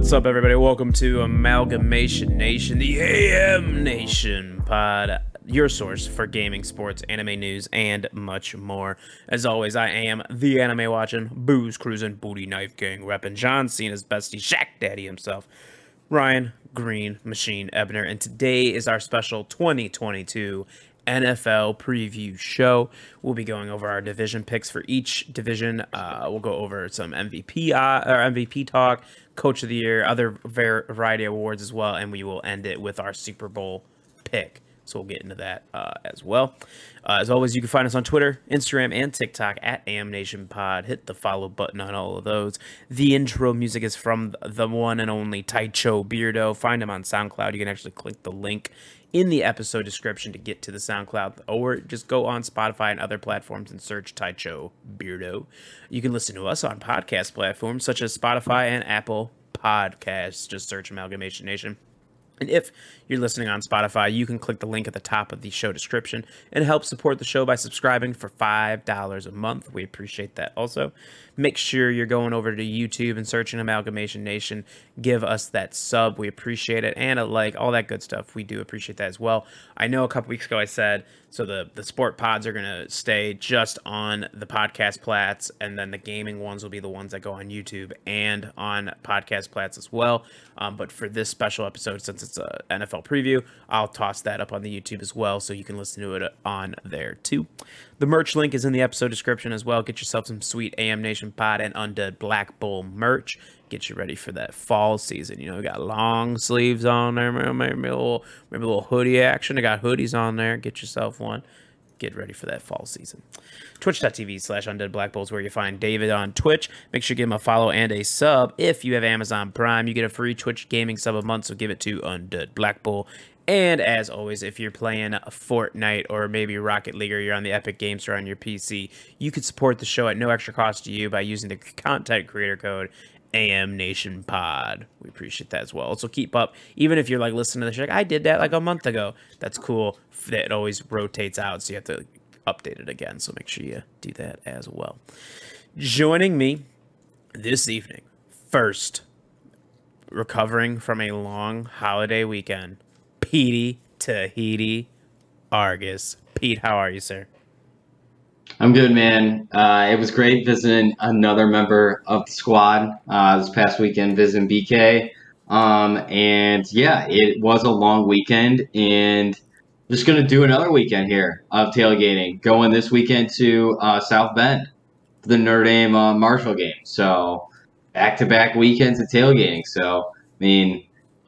What's up, everybody? Welcome to Amalgamation Nation, the AMNATIONPod, your source for gaming, sports, anime news, and much more. As always, I am the anime watching, booze cruising, booty knife gang repping, John Cena's bestie, Shaq Daddy himself, Ryan Green Machine Ebner, and today is our special 2022 NFL preview show. We'll be going over our division picks for each division. We'll go over some MVP talk, Coach of the Year, other variety of awards as well, and we will end it with our Super Bowl pick. So we'll get into that as well. As always, you can find us on Twitter, Instagram, and TikTok at AMNationPod. Hit the follow button on all of those. The intro music is from the one and only Taicho Beardo. Find him on SoundCloud. You can actually click the link in the episode description to get to the SoundCloud, or just go on Spotify and other platforms and search Taicho Beardo. You can listen to us on podcast platforms such as Spotify and Apple Podcasts. Just search Amalgamation Nation. And if you're listening on Spotify, you can click the link at the top of the show description and help support the show by subscribing for $5 a month. We appreciate that also. Make sure you're going over to YouTube and searching Amalgamation Nation. Give us that sub. We appreciate it. And a like, all that good stuff. We do appreciate that as well. I know a couple weeks ago I said, so the sport pods are going to stay just on the podcast plats, and then the gaming ones will be the ones that go on YouTube and on podcast plats as well. But for this special episode, since it's an NFL preview, I'll toss that up on the YouTube as well, so you can listen to it on there too. The merch link is in the episode description as well. Get yourself some sweet AM Nation Pod and Undead Black Bull merch. Get you ready for that fall season. You know, we got long sleeves on there. Maybe a little hoodie action. I got hoodies on there. Get yourself one. Get ready for that fall season. Twitch.tv/UndeadBlackBull is where you find David on Twitch. Make sure you give him a follow and a sub. If you have Amazon Prime, you get a free Twitch gaming sub a month, so give it to Undead Black Bull. And as always, if you're playing Fortnite or maybe Rocket League, or you're on the Epic Games Store on your PC, you could support the show at no extra cost to you by using the content creator code AMNationPod. We appreciate that as well. Also, keep up, even if you're like listening to the show, like, I did that like a month ago. That's cool. It always rotates out, so you have to update it again. So make sure you do that as well. Joining me this evening, first, recovering from a long holiday weekend, Petey Tahiti Argus. Pete, how are you, sir? I'm good, man. It was great visiting another member of the squad this past weekend, visiting BK. And yeah, it was a long weekend, and just going to do another weekend here of tailgating. Going this weekend to South Bend for the Notre Dame Marshall game. So back-to-back weekends of tailgating. So, I mean,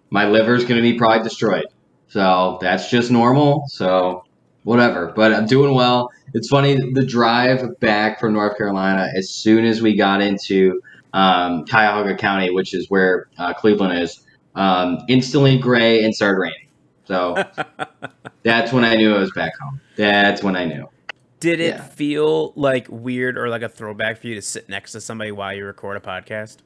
my liver's going to be probably destroyed. So that's just normal. So whatever. But I'm doing well. It's funny, the drive back from North Carolina, as soon as we got into Cuyahoga County, which is where Cleveland is, instantly gray and started raining. So that's when I knew I was back home. That's when I knew. Did it feel like weird or like a throwback for you to sit next to somebody while you record a podcast?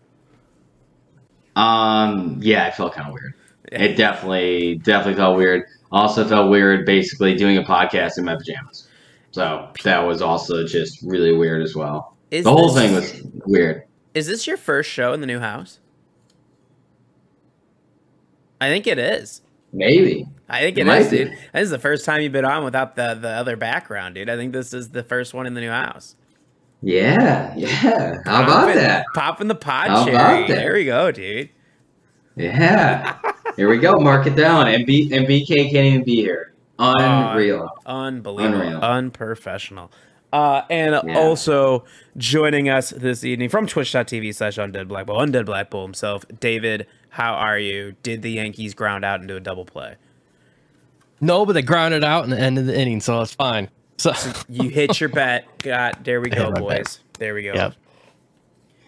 Yeah, it felt kind of weird. It definitely felt weird. Also felt weird basically doing a podcast in my pajamas. So that was also just really weird as well. The whole thing was weird. Is this your first show in the new house? I think it is. Maybe. I think It it might is, be. dude. This is the first time you've been on without the other background, dude. I think this is the first one in the new house. Yeah, yeah. How about that? Popping the pod How about cherry. that? There we go, dude. Yeah. Here we go. Mark it down. BK can't even be here. Unreal. Unbelievable. Unreal. Unprofessional. And Yeah. also joining us this evening from twitch.tv/Undead Black Bull, Undead Black Bull himself. David, how are you? Did the Yankees ground out into a double play? No, but they grounded out in the end of the inning, so it's fine. So You hit your bet. There we go, boys. Bet. There we go.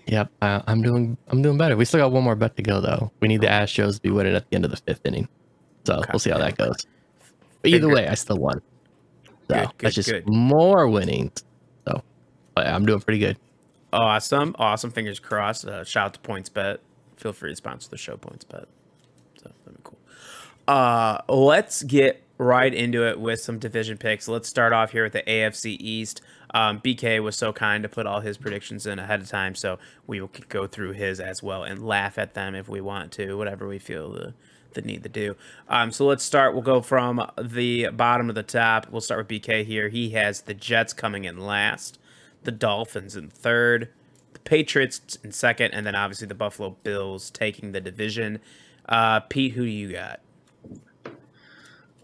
Yep. I'm doing better. We still got one more bet to go though. We need the Astros to be winning at the end of the 5th inning. So we'll see how that goes. But either way, I still won. So that's just more winnings. So but I'm doing pretty good. Awesome. Fingers crossed. Shout out to PointsBet. Feel free to sponsor the show, PointsBet. So that'd be cool. Let's get right into it with some division picks. Let's start off here with the AFC East. BK was so kind to put all his predictions in ahead of time, so we will go through his as well and laugh at them if we want to, whatever we feel the need to do. So let's start. We'll go from the bottom to the top. We'll start with BK here. He has the Jets coming in last, the Dolphins in third, the Patriots in second, and then obviously the Buffalo Bills taking the division. Pete, who do you got?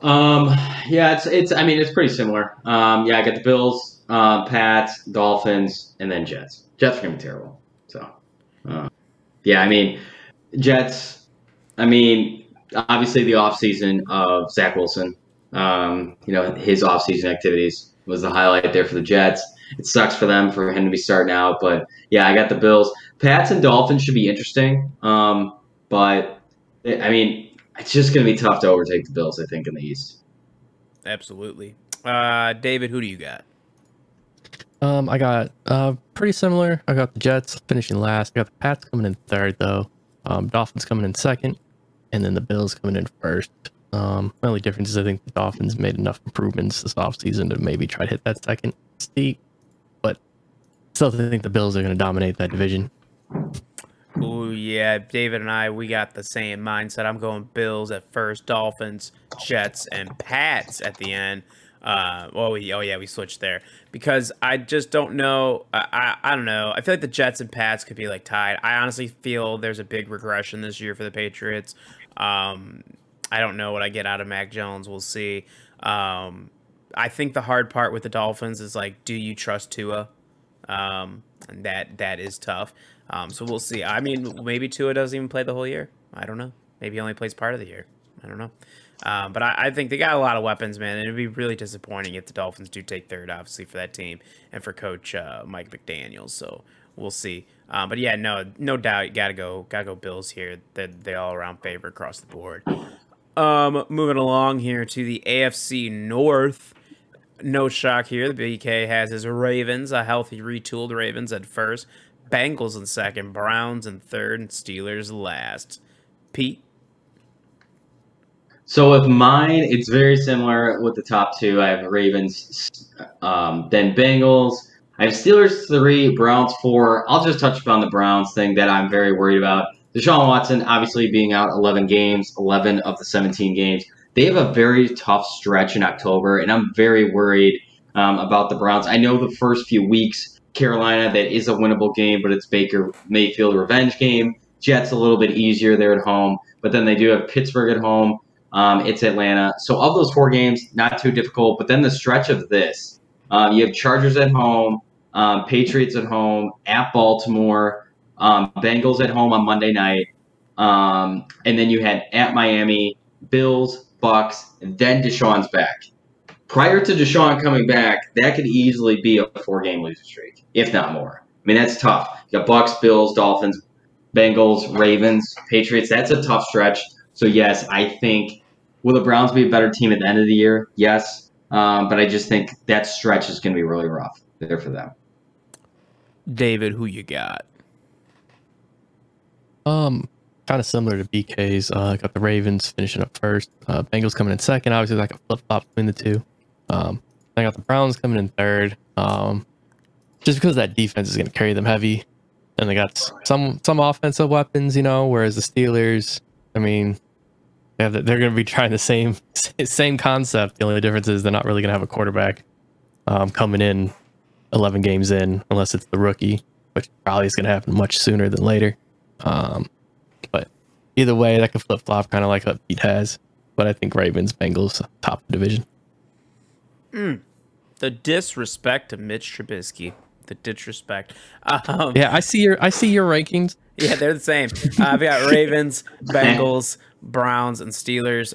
Yeah, it's pretty similar. Yeah, I got the Bills, Pats, Dolphins, and then Jets. Jets are gonna be terrible. So, yeah, I mean, Jets. I mean, obviously the offseason of Zach Wilson. His offseason activities was the highlight there for the Jets. It sucks for them for him to be starting out, but yeah, I got the Bills. Pats and Dolphins should be interesting. But I mean, it's just going to be tough to overtake the Bills, I think, in the East. Absolutely. David, who do you got? I got pretty similar. I got the Jets finishing last. I got the Pats coming in third, though. Dolphins coming in second, and then the Bills coming in first. My only difference is I think the Dolphins made enough improvements this offseason to maybe try to hit that second seat, but still think the Bills are going to dominate that division. Oh yeah, David and I, we got the same mindset. I'm going Bills at first, Dolphins, Jets, and Pats at the end. We switched there because I just don't know. I don't know. I feel like the Jets and Pats could be like tied. I honestly feel there's a big regression this year for the Patriots. I don't know what I get out of Mac Jones. We'll see. I think the hard part with the Dolphins is like, do you trust Tua? And that is tough. So we'll see. I mean, maybe Tua doesn't even play the whole year. I don't know. Maybe he only plays part of the year. I don't know. But I think they got a lot of weapons, man. And it'd be really disappointing if the Dolphins do take third, obviously, for that team and for Coach Mike McDaniels. So we'll see. But yeah, no doubt, you gotta go Bills here. They're all around favorite across the board. Moving along here to the AFC North. No shock here. The BK has his Ravens, a healthy, retooled Ravens at first. Bengals in second, Browns in third, and Steelers last. Pete? So with mine, it's very similar with the top two. I have Ravens, then Bengals. I have Steelers 3, Browns 4. I'll just touch upon the Browns thing that I'm very worried about. Deshaun Watson obviously being out 11 games, 11 of the 17 games. They have a very tough stretch in October, and I'm very worried about the Browns. I know the first few weeks, Carolina, that is a winnable game, but it's Baker Mayfield revenge game. Jets a little bit easier there at home, but then they do have Pittsburgh at home. It's Atlanta. So of those 4 games, not too difficult. But then the stretch of this, you have Chargers at home, Patriots at home, at Baltimore, Bengals at home on Monday night, and then you had at Miami, Bills, Bucks, and then Deshaun's back. Prior to Deshaun coming back, that could easily be a 4-game losing streak, if not more. I mean, that's tough. You got Bucks, Bills, Dolphins, Bengals, Ravens, Patriots. That's a tough stretch. So, yes, I think, will the Browns be a better team at the end of the year? Yes. But I just think that stretch is going to be really rough there for them. David, who you got? Kind of similar to BK's. I got the Ravens finishing up first. Bengals coming in second. Obviously, like a flip-flop between the two. I got the Browns coming in third. Just because that defense is going to carry them heavy. And they got some offensive weapons, whereas the Steelers, I mean, they're going to be trying the same concept. The only difference is they're not really going to have a quarterback coming in 11 games in, unless it's the rookie, which probably is going to happen much sooner than later. But either way, that could flip flop, kind of like what Pete has. But I think Ravens, Bengals, top of the division. The disrespect to Mitch Trubisky. The disrespect. Yeah, I see your rankings. Yeah, they're the same. I've got Ravens, Bengals, Browns, and Steelers.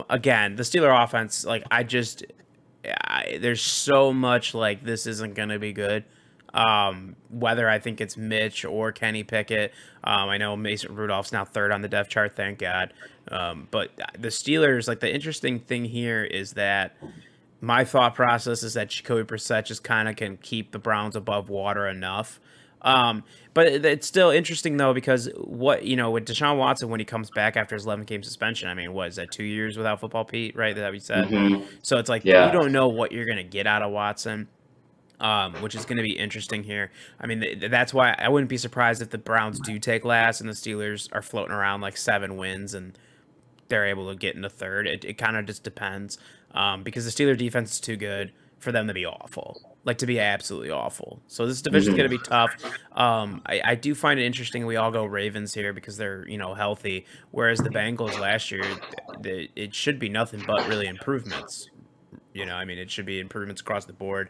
Again, the Steeler offense, like there's so much like this isn't gonna be good. Whether I think it's Mitch or Kenny Pickett. I know Mason Rudolph's now third on the depth chart, thank God. But the Steelers, like the interesting thing here is that my thought process is that Jacoby Brissett just kind of can keep the Browns above water enough. But it's still interesting though, because with Deshaun Watson, when he comes back after his 11-game suspension, I mean, what is that, 2 years without football, Pete, right? That we said. Mm-hmm. So it's like, you don't know what you're going to get out of Watson. Which is going to be interesting here. I mean, that's why I wouldn't be surprised if the Browns do take last and the Steelers are floating around like 7 wins and they're able to get into third. It kind of just depends, because the Steelers defense is too good for them to be awful, like to be absolutely awful. So this division is going to be tough. I do find it interesting we all go Ravens here because they're healthy, whereas the Bengals last year, it should be nothing but really improvements. I mean, it should be improvements across the board,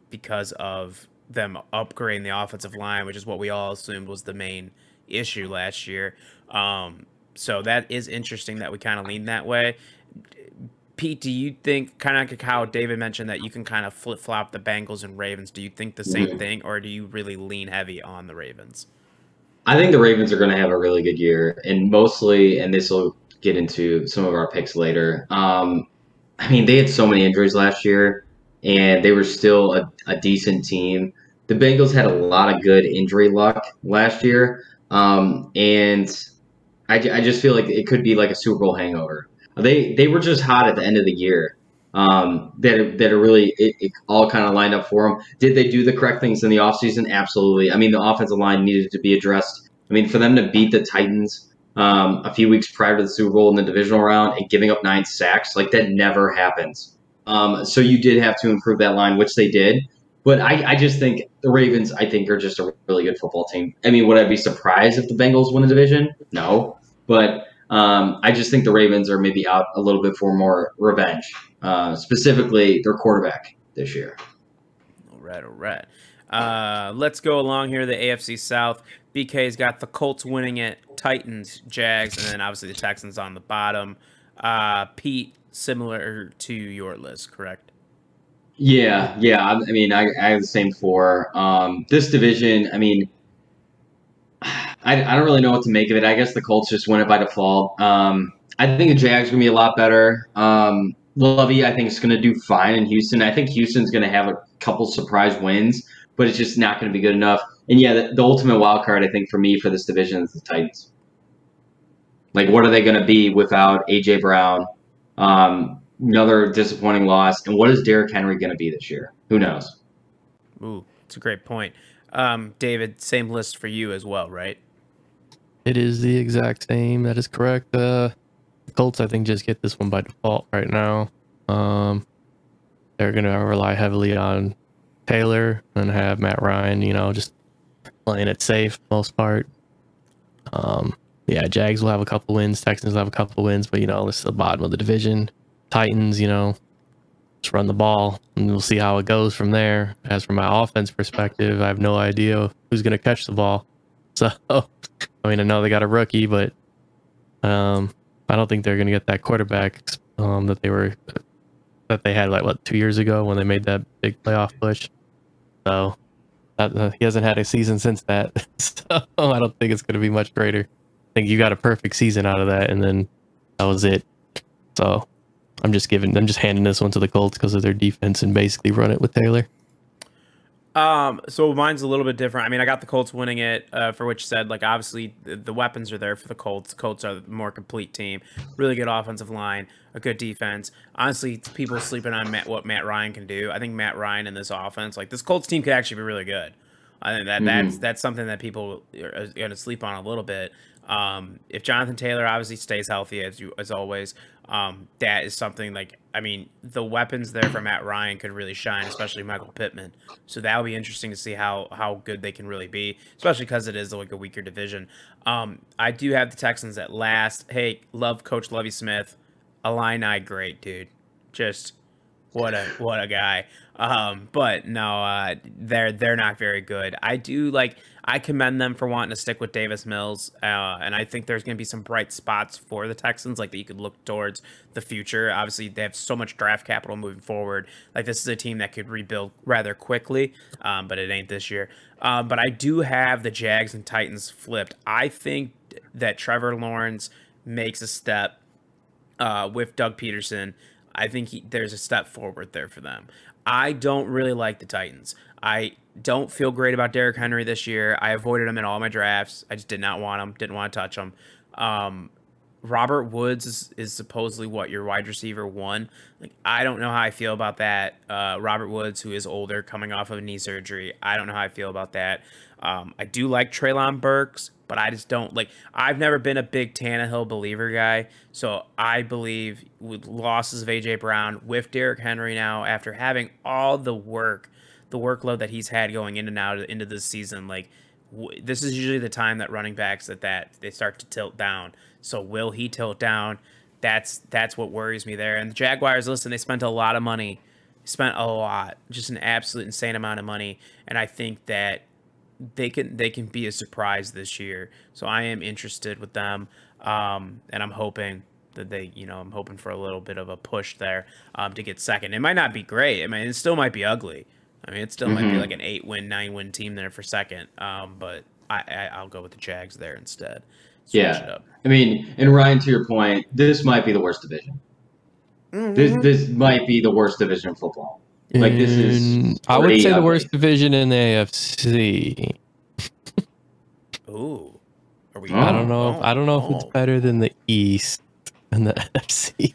because of them upgrading the offensive line, which is what we all assumed was the main issue last year. So that is interesting that we kind of lean that way. Pete, do you think, kind of like how David mentioned, that you can kind of flip-flop the Bengals and Ravens, do you think the same thing, or do you really lean heavy on the Ravens? I think the Ravens are going to have a really good year, and this will get into some of our picks later. I mean, they had so many injuries last year, and they were still a decent team. The Bengals had a lot of good injury luck last year, and I just feel like it could be like a Super Bowl hangover. They were just hot at the end of the year. It all kind of lined up for them. Did they do the correct things in the offseason? Absolutely. I mean, the offensive line needed to be addressed. I mean, for them to beat the Titans a few weeks prior to the Super Bowl in the divisional round and giving up 9 sacks, like that never happens. So you did have to improve that line, which they did. But I just think the Ravens, I think, are just a really good football team. I mean, would I be surprised if the Bengals win a division? No. But I just think the Ravens are maybe out a little bit for more revenge, specifically their quarterback this year. All right. Let's go along here. The AFC South. BK's got the Colts winning it, Titans, Jags, and then obviously the Texans on the bottom. Pete, similar to your list, correct? Yeah. I mean, I have the same 4. This division, I mean, I don't really know what to make of it. I guess the Colts just win it by default. I think the Jags are going to be a lot better. Lovey, I think, is going to do fine in Houston. I think Houston's going to have a couple surprise wins, but it's just not going to be good enough. And yeah, the ultimate wild card, I think, for me for this division is the Titans. Like, what are they going to be without A.J. Brown? Another disappointing loss. And what is Derrick Henry going to be this year? Who knows? Ooh, it's a great point. David, same list for you as well, right? It is the exact same. That is correct. The Colts, I think, just get this one by default right now. They're going to rely heavily on Taylor and have Matt Ryan, just playing it safe most part. Yeah, Jags will have a couple wins. Texans will have a couple wins, but, it's the bottom of the division. Titans, just run the ball, and we'll see how it goes from there. As for my offense perspective, I have no idea who's going to catch the ball. So, I mean, I know they got a rookie, but I don't think they're going to get that quarterback that they had, 2 years ago when they made that big playoff push. So, he hasn't had a season since that. So, I don't think it's going to be much greater. I think you got a perfect season out of that, and then that was it. So, I'm just handing this one to the Colts because of their defense and basically run it with Taylor. So mine's a little bit different. I mean, I got the Colts winning it, for which said, obviously the weapons are there for the Colts. Colts are the more complete team, really good offensive line, a good defense. Honestly, people sleeping on what Matt Ryan can do. I think Matt Ryan in this offense, this Colts team could actually be really good. I think that's something that people are going to sleep on a little bit. If Jonathan Taylor obviously stays healthy as always, that is something like, I mean, the weapons there for Matt Ryan could really shine, especially Michael Pittman. So that will be interesting to see how good they can really be, especially because it is like a weaker division. I do have the Texans at last. Hey, love Coach Lovie Smith. Illini, great dude. Just what a guy. But no, they're not very good. I commend them for wanting to stick with Davis Mills, and I think there's going to be some bright spots for the Texans, like that you could look towards the future. Obviously, they have so much draft capital moving forward. Like, this is a team that could rebuild rather quickly, but it ain't this year. But I do have the Jags and Titans flipped. I think that Trevor Lawrence makes a step with Doug Peterson. I think there's a step forward there for them. I don't really like the Titans. I don't feel great about Derrick Henry this year. I avoided him in all my drafts. I just did not want him. Didn't want to touch him. Robert Woods is supposedly your wide receiver 1. Like, I don't know how I feel about that. Robert Woods, who is older, coming off of knee surgery. I don't know how I feel about that. I do like Treylon Burks, but I just don't like. I've never been a big Tannehill believer guy, so I believe with losses of AJ Brown, with Derrick Henry now, after having all the workload that he's had going in and out into this season, like this is usually the time that running backs that they start to tilt down. So will he tilt down? That's what worries me there. And the Jaguars, listen, they spent a lot of money. Spent a lot, just an absolute insane amount of money, and I think that they can be a surprise this year. So I am interested with them, and I'm hoping that I'm hoping for a little bit of a push there to get second. It might not be great. I mean, it still might be ugly. I mean, it still might be like an 8-win, 9-win team there for second. But I'll go with the Jags there instead. Switch it up. I mean, and Ryan, to your point, this might be the worst division. This might be the worst division in football. Like, this is I would say the worst division in the AFC. Ooh. Are we? I don't know. I don't know if it's better than the East and the NFC.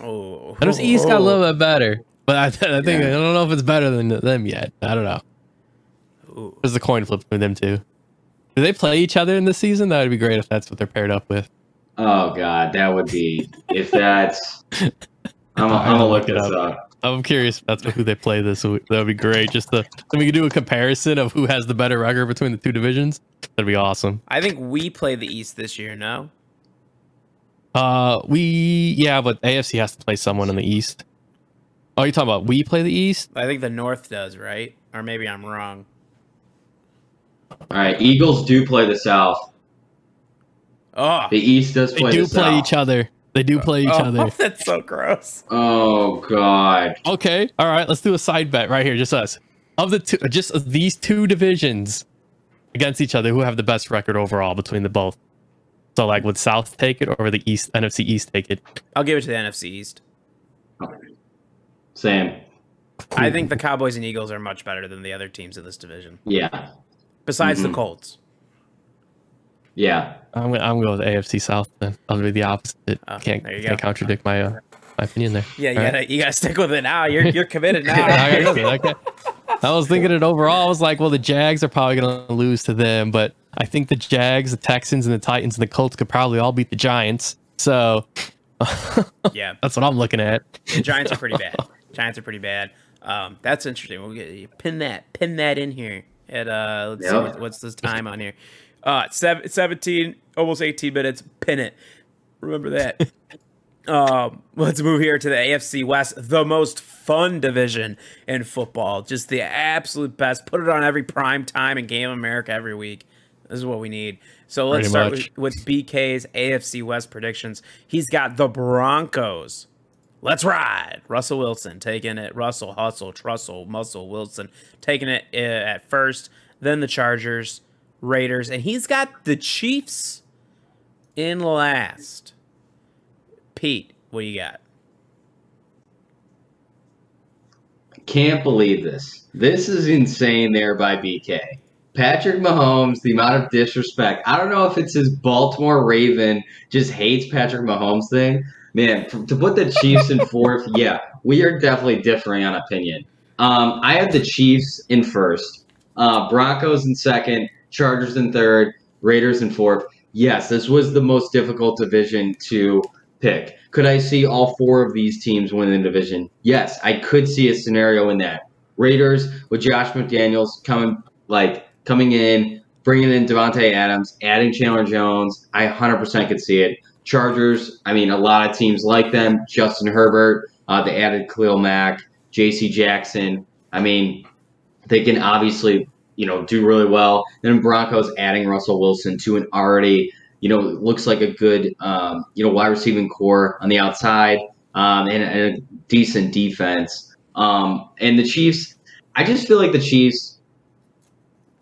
Oh. I know the East got a little bit better, but I think I don't know if it's better than them yet. I don't know. Ooh. There's a coin flip with them too. Do they play each other in this season? That would be great if that's what they're paired up with. Oh God, that would be if that's. I'm gonna look this up. I'm curious if that's who they play this week. That would be great. So we could do a comparison of who has the better record between the two divisions. That'd be awesome. I think we play the East this year, no? But AFC has to play someone in the East. Oh, you're talking about we play the East? I think the North does, right? Or maybe I'm wrong. All right, Eagles do play the South. Oh, the East does play the South. They do play each other. They do play each other. That's so gross. Oh God. Okay. All right. Let's do a side bet right here. Just us. Of the two, just of these two divisions against each other, who have the best record overall between the both? So, like, would South take it or the East, NFC East take it? I'll give it to the NFC East. Same. I think the Cowboys and Eagles are much better than the other teams in this division. Yeah. Besides the Colts. Yeah. I'm going with AFC South then. I'll be the opposite. Can't contradict my opinion there. Yeah, you gotta stick with it now. You're committed now. Okay. I was thinking it overall. I was like, well, the Jags are probably gonna lose to them, but I think the Jags, the Texans, and the Titans and the Colts could probably all beat the Giants. So yeah, that's what I'm looking at. The Giants are pretty bad. That's interesting. We'll get pin that in here. At let's see what's this time on here. 17, almost 18 minutes. Pin it. Remember that. Let's move here to the AFC West, the most fun division in football. Just the absolute best. Put it on every prime time in Game of America every week. This is what we need. So let's start with BK's AFC West predictions. He's got the Broncos. Let's ride. Russell Wilson taking it. Russell, Hustle, Trussell, Muscle, Wilson taking it at first. Then the Chargers, Raiders, and he's got the Chiefs in last. Pete, what do you got? Can't believe this. This is insane there by BK. Patrick Mahomes, the amount of disrespect. I don't know if it's his Baltimore Raven just hates Patrick Mahomes thing. Man, to put the Chiefs in fourth, yeah, we are definitely differing on opinion. I have the Chiefs in first, Broncos in second, Chargers in third, Raiders in fourth. yes, this was the most difficult division to pick. Could I see all four of these teams win the division? Yes, I could see a scenario in that. Raiders with Josh McDaniels coming in, bringing in Devontae Adams, adding Chandler Jones. I 100% could see it. Chargers, I mean, a lot of teams like them. Justin Herbert, they added Khalil Mack, J.C. Jackson. I mean, they can obviously, do really well. Then Broncos adding Russell Wilson to an already, looks like a good, wide receiving core on the outside, and a decent defense. And the Chiefs, I just feel like the Chiefs,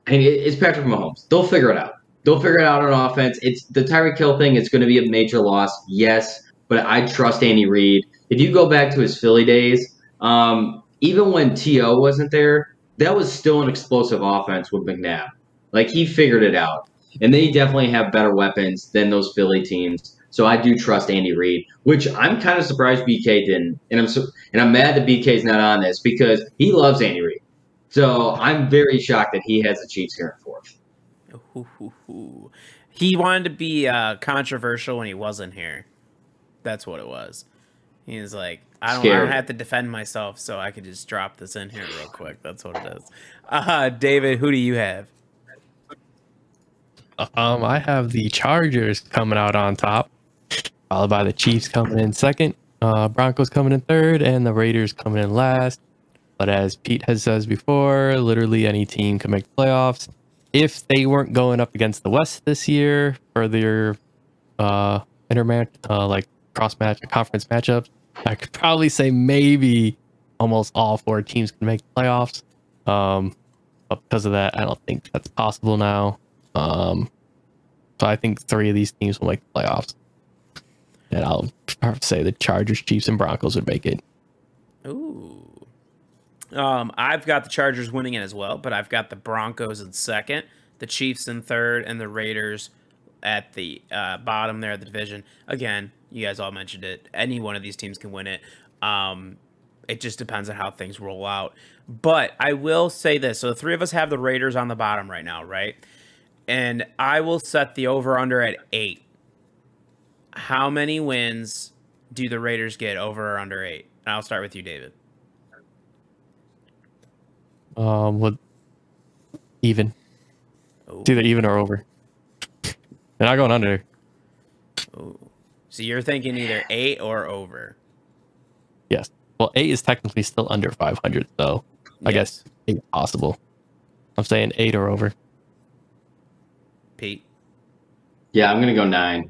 it's Patrick Mahomes. They'll figure it out. They'll figure it out on offense. It's the Tyreek Hill thing. It's going to be a major loss, yes, but I trust Andy Reid. If you go back to his Philly days, even when T.O. wasn't there, that was still an explosive offense with McNabb. Like, he figured it out. And they definitely have better weapons than those Philly teams. So I do trust Andy Reid, which I'm kind of surprised BK didn't. And I'm mad that BK's not on this because he loves Andy Reid. So I'm very shocked that he has the Chiefs here in fourth. He wanted to be controversial when he wasn't here. That's what it was. He was like, I don't have to defend myself, so I could just drop this in here real quick. That's what it is. David, who do you have? I have the Chargers coming out on top, followed by the Chiefs coming in second, Broncos coming in third, and the Raiders coming in last. But as Pete has said before, literally any team can make playoffs. If they weren't going up against the West this year for their cross-match conference matchups, I could probably say maybe almost all four teams can make playoffs. But because of that, I don't think that's possible now. So I think three of these teams will make the playoffs. And I'll say the Chargers, Chiefs, and Broncos would make it. Ooh. I've got the Chargers winning it as well, but I've got the Broncos in second, the Chiefs in third, and the Raiders at the bottom there of the division. Again, you guys all mentioned it. Any one of these teams can win it. It just depends on how things roll out. But I will say this. So the three of us have the Raiders on the bottom right now, right? And I will set the over-under at 8. How many wins do the Raiders get over or under 8? And I'll start with you, David. What? Even. Oh. It's either even or over. They're not going under. Oh. So you're thinking either 8 or over. Yes. Well, 8 is technically still under 500, so I guess 8 is possible. I'm saying 8 or over. Pete? Yeah, I'm going to go 9.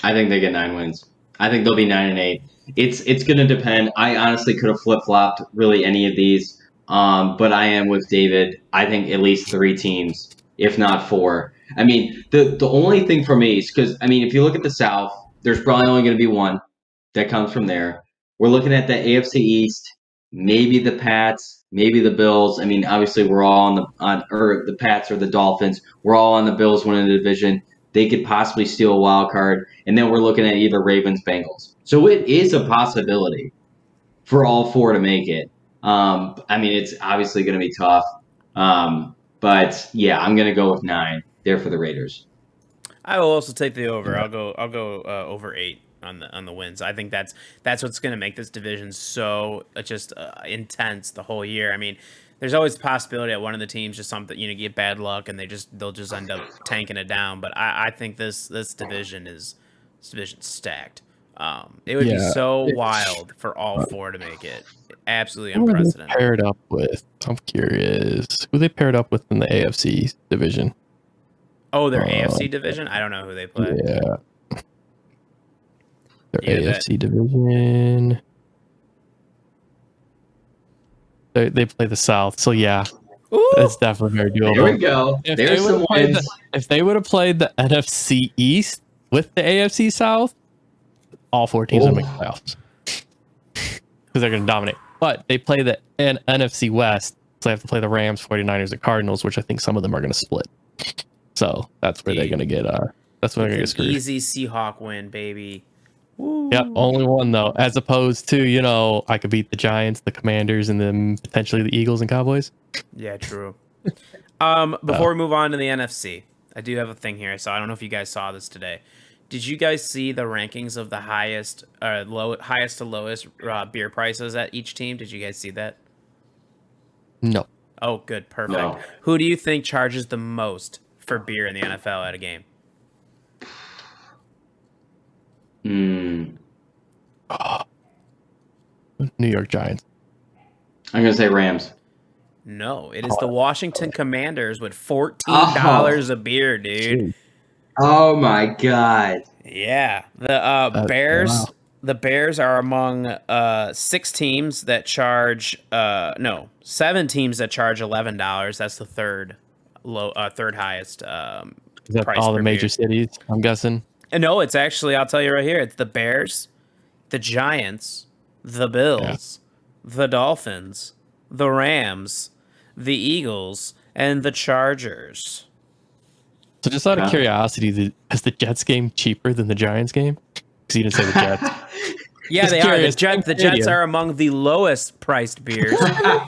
I think they get 9 wins. I think they'll be 9 and 8. It's going to depend. I honestly could have flip-flopped really any of these, but I am with David. I think at least 3 teams, if not 4. I mean, the only thing for me is because, I mean, if you look at the South, there's probably only going to be one that comes from there. We're looking at the AFC East, maybe the Pats, maybe the Bills. I mean, obviously we're all or the Pats or the Dolphins. We're all on the Bills winning the division. They could possibly steal a wild card. And then we're looking at either Ravens, Bengals. So it is a possibility for all 4 to make it. I mean, it's obviously going to be tough. But yeah, I'm going to go with 9 there for the Raiders. I will also take the over. I'll go over 8 on the wins. I think that's what's going to make this division so just intense the whole year. I mean, there's always the possibility that one of the teams just get bad luck and they'll just end up tanking it down. But I think this division's stacked. It would be so wild for all 4 to make it. Absolutely unprecedented. Paired up with? I'm curious. Who they paired up with in the AFC division? Oh, their AFC division? I don't know who they play. Yeah. Their AFC division. They play the South, so yeah. Ooh. That's definitely very doable. There we go. There's some wins. If they would have played the NFC East with the AFC South, all 4 teams would make the playoffs. Because they're going to dominate. But they play the NFC West, so they have to play the Rams, 49ers, and Cardinals, which I think some of them are going to split. So that's where they're going to get that's where they're going to get screwed. Easy Seahawk win, baby. Woo. Yep, only one though, as opposed to, I could beat the Giants, the Commanders, and then potentially the Eagles and Cowboys. Yeah, true. Before we move on to the NFC, I do have a thing here. I don't know if you guys saw this today. Did you guys see the rankings of the highest to lowest beer prices at each team? Did you guys see that? No. Oh, good. Perfect. No. Who do you think charges the most for beer in the NFL at a game? New York Giants. I'm going to say Rams. No, it is the Washington Commanders with $14 a beer, dude. Oh my God. Yeah. The Bears. Wow. The Bears are among 6 teams that charge 7 teams that charge $11. That's the third highest Is that price all per the major beer. cities, I'm guessing? No, it's actually, I'll tell you right here, it's the Bears, the Giants, the Bills, the Dolphins, the Rams, the Eagles, and the Chargers. So just out of curiosity, is the Jets game cheaper than the Giants game? Because you didn't say the Jets. Yeah, Just they curious, are. The Jets are among the lowest priced beers.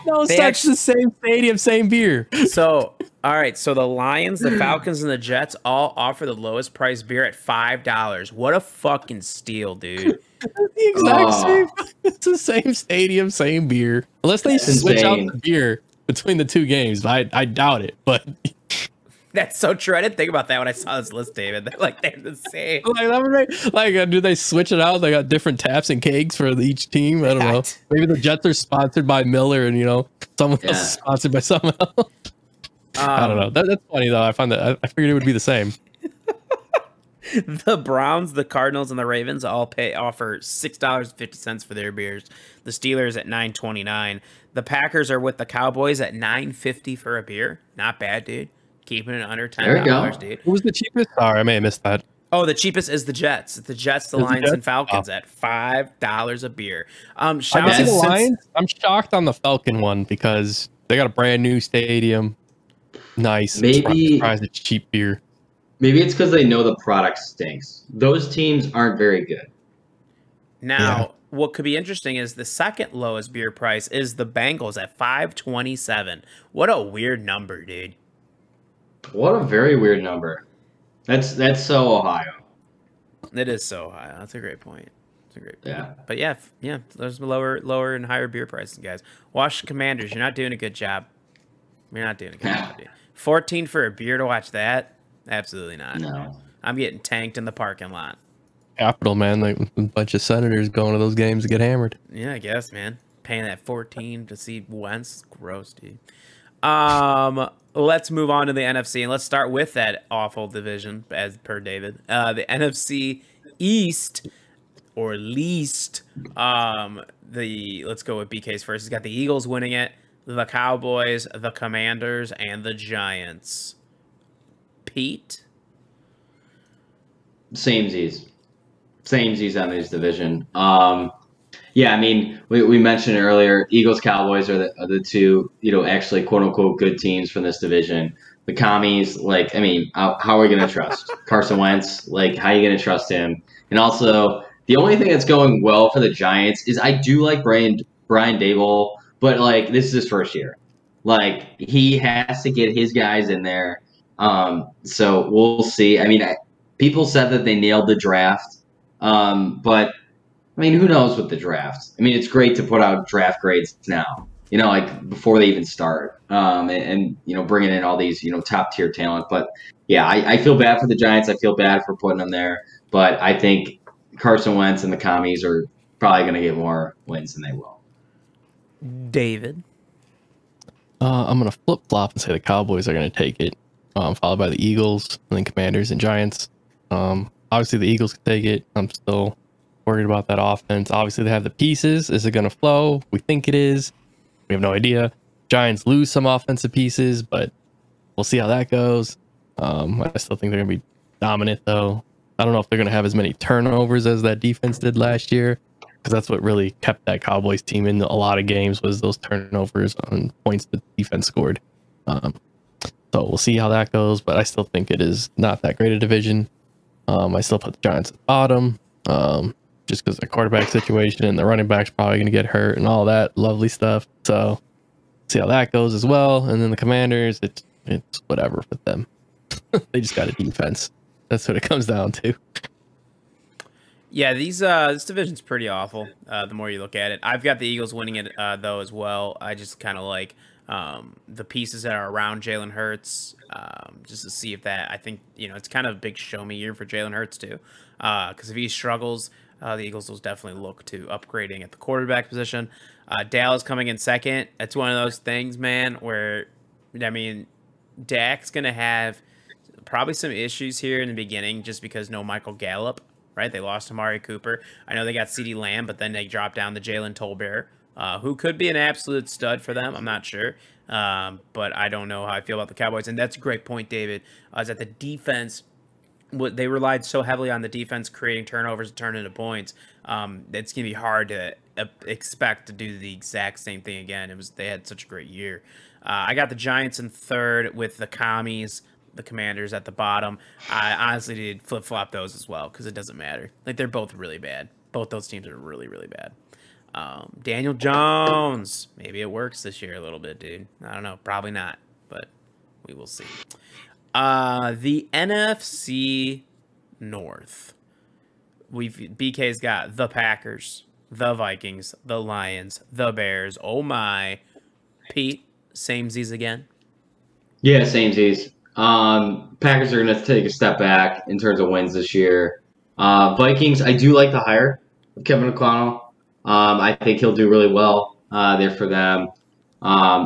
No, They such the same stadium, same beer. So, all right. So the Lions, the Falcons, and the Jets all offer the lowest priced beer at $5. What a fucking steal, dude! The exact same. It's the same stadium, same beer. Unless they switch out the beer between the two games, I doubt it. But That's so true. I didn't think about that when I saw this list, David. They're the same. do they switch it out? They got different taps and cakes for each team. I don't know. Maybe the Jets are sponsored by Miller, and someone else is sponsored by someone else. I don't know. That's funny though. I find that I figured it would be the same. The Browns, the Cardinals, and the Ravens all offer $6.50 for their beers. The Steelers at $9.29. The Packers are with the Cowboys at $9.50 for a beer. Not bad, dude. Keeping it under $10, dude. Who was the cheapest? Sorry, I may have missed that. Oh, the cheapest is the Jets. The Jets, the Lions, and Falcons at $5 a beer. Shout out to the Lions. I'm shocked on the Falcon one because they got a brand new stadium. Nice. Maybe surprised it's cheap beer. Maybe it's because they know the product stinks. Those teams aren't very good. Now, what could be interesting is the second lowest beer price is the Bengals at $5.27. What a weird number, dude. What a very weird number. That's so Ohio. It is so high. That's a great point. It's a great point. Yeah. But yeah, there's lower and higher beer prices, guys. Washington Commanders, you're not doing a good job. You're not doing a good job, dude. 14 for a beer to watch that? Absolutely not. No. I'm getting tanked in the parking lot. Capital, man. Like a bunch of senators going to those games to get hammered. Yeah, I guess, man. Paying that 14 to see Wentz, gross, dude. Let's move on to the NFC, and let's start with that awful division, as per David. The NFC East, or least. Let's go with BK's first. He's got the Eagles winning it, the Cowboys, the Commanders, and the Giants. Pete? Samesies on this division. Yeah, I mean, we mentioned earlier, Eagles, Cowboys are the two, actually quote unquote good teams from this division. The commies, how are we going to trust Carson Wentz? How are you going to trust him? And also, the only thing that's going well for the Giants is I do like Brian Daboll, but this is his first year. He has to get his guys in there. So we'll see. I mean, people said that they nailed the draft, but who knows with the draft? It's great to put out draft grades now, before they even start, and bringing in all these, top tier talent. But yeah, I feel bad for the Giants. I feel bad for putting them there, but I think Carson Wentz and the commies are probably going to get more wins than they will. David? I'm going to flip flop and say the Cowboys are going to take it, followed by the Eagles and then Commanders and Giants. Obviously the Eagles can take it. I'm still worried about that offense. Obviously, they have the pieces. Is it going to flow? We think it is. We have no idea. Giants lose some offensive pieces, but we'll see how that goes. I still think they're going to be dominant, though. I don't know if they're going to have as many turnovers as that defense did last year, because that's what really kept that Cowboys team in a lot of games was those turnovers on points the defense scored. So we'll see how that goes, but I still think it is not that great a division. I still put the Giants at the bottom. Just because the quarterback situation and the running back's probably going to get hurt and all that lovely stuff. So see how that goes as well. And then the Commanders, it's whatever with them. They just got a defense. That's what it comes down to. Yeah, this division's pretty awful. The more you look at it, I've got the Eagles winning it though as well. I just kind of like the pieces that are around Jalen Hurts, just to see if that. I think it's kind of a big show me year for Jalen Hurts too, because if he struggles, the Eagles will definitely look to upgrading at the quarterback position. Dallas coming in second. That's one of those things, man, where I mean, Dak's gonna have probably some issues here in the beginning just because no Michael Gallup. Right, they lost Amari Cooper. I know they got CeeDee Lamb, but then they dropped down to Jalen Tolbert, who could be an absolute stud for them. I'm not sure, but I don't know how I feel about the Cowboys. And that's a great point, David. Is that the defense? They relied so heavily on the defense creating turnovers and turning into points. It's gonna be hard to expect to do the exact same thing again. They had such a great year. I got the Giants in third with the Commies. The Commanders at the bottom. I honestly did flip-flop those as well because it doesn't matter. Like, they're both really bad. Both those teams are really, really bad. Daniel Jones. Maybe it works this year a little bit, dude. I don't know. Probably not, but we will see. The NFC North. BK's got the Packers, the Vikings, the Lions, the Bears. Oh, my. Pete, samesies again? Yeah, samesies. Packers are going to take a step back in terms of wins this year. Vikings, I do like the hire of Kevin O'Connell. I think he'll do really well there for them.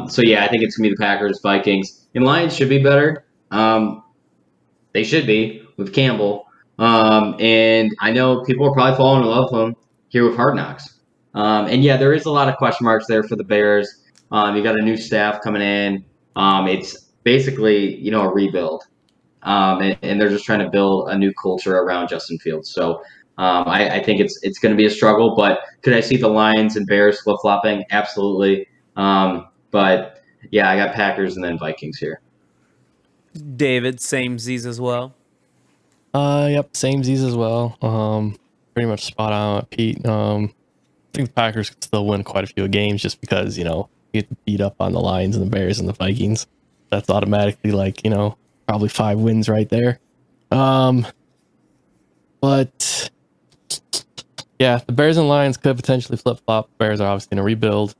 So, yeah, I think it's going to be the Packers, Vikings. And Lions should be better. They should be with Campbell. And I know people are probably falling in love with him here with Hard Knocks. And, yeah, there is a lot of question marks there for the Bears. You got a new staff coming in. It's basically, a rebuild. And they're just trying to build a new culture around Justin Fields. So I think it's going to be a struggle. But could I see the Lions and Bears flip-flopping? Absolutely. But, yeah, I got Packers and then Vikings here. David, samesies as well? Yep, samesies as well. Pretty much spot on, Pete. I think the Packers could still win quite a few games just because, you get beat up on the Lions and the Bears and the Vikings. That's automatically probably 5 wins right there. But yeah, the Bears and Lions could potentially flip-flop. Bears are obviously going to rebuild.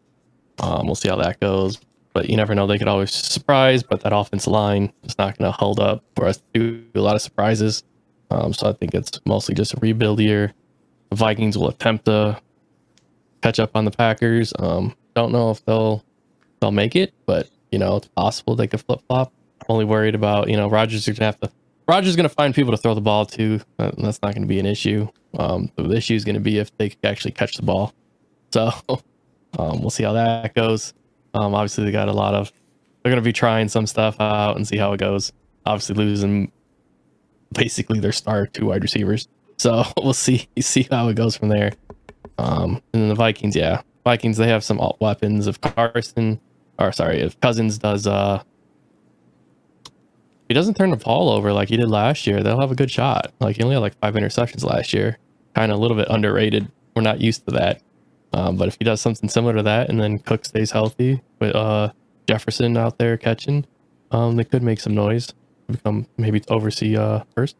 We'll see how that goes. But you never know. They could always surprise, but that offensive line is not going to hold up for us to do a lot of surprises. So I think it's mostly just a rebuild year. The Vikings will attempt to catch up on the Packers. Don't know if they'll make it, but it's possible they could flip-flop. Only worried about, Rodgers is gonna find people to throw the ball to. That's not gonna be an issue. The issue is gonna be if they could actually catch the ball. So we'll see how that goes. Obviously they're gonna be trying some stuff out and see how it goes. Obviously losing basically their star 2 wide receivers. So we'll see how it goes from there. And then the Vikings, they have some alt weapons. If Cousins does he doesn't turn the ball over like he did last year, they'll have a good shot. Like, he only had 5 interceptions last year. Kind of a little bit underrated. We're not used to that. But if he does something similar to that and then Cook stays healthy with Jefferson out there catching, they could make some noise. Maybe oversee first.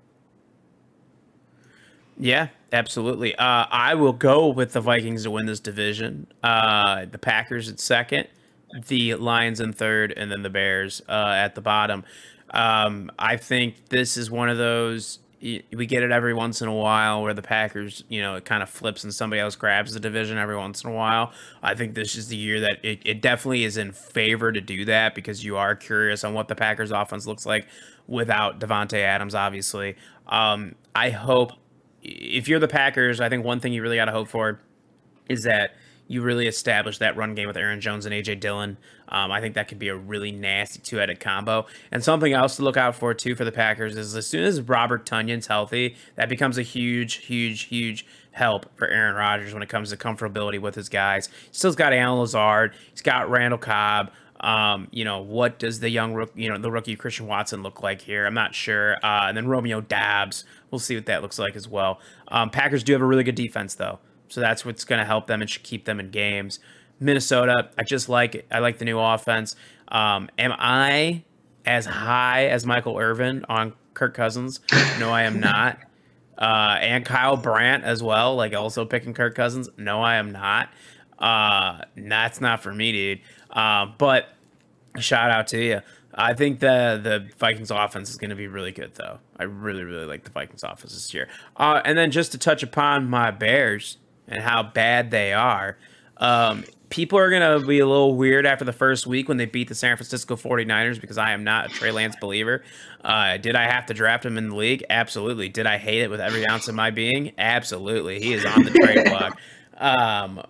Yeah, absolutely. I will go with the Vikings to win this division. The Packers at second, the Lions in third, and then the Bears at the bottom. I think this is one of those, we get it every once in a while where the Packers, it kind of flips and somebody else grabs the division every once in a while. I think this is the year that it definitely is in favor to do that because you are curious on what the Packers offense looks like without Devontae Adams, obviously. I hope, if you're the Packers, I think one thing you really got to hope for is that you really establish that run game with Aaron Jones and A.J. Dillon. I think that could be a really nasty 2-headed combo. And something else to look out for, too, for the Packers is as soon as Robert Tunyon's healthy, that becomes a huge, huge, huge help for Aaron Rodgers when it comes to comfortability with his guys. Still's got Alan Lazard. He's got Randall Cobb. What does the young the rookie Christian Watson look like here? I'm not sure. And then Romeo Doubs. We'll see what that looks like as well. Packers do have a really good defense, though. So that's what's going to help them and should keep them in games. Minnesota, I like the new offense. Am I as high as Michael Irvin on Kirk Cousins. No, I am not. And Kyle Brandt as well, like also picking Kirk Cousins. No, I am not. That's not for me, dude. But shout out to you. I think the Vikings offense is going to be really good, though. I really, really like the Vikings offense this year. And then just to touch upon my Bears and how bad they are, people are going to be a little weird after the first week when they beat the San Francisco 49ers because I am not a Trey Lance believer. Did I have to draft him in the league? Absolutely. Did I hate it with every ounce of my being? Absolutely. He is on the trade block.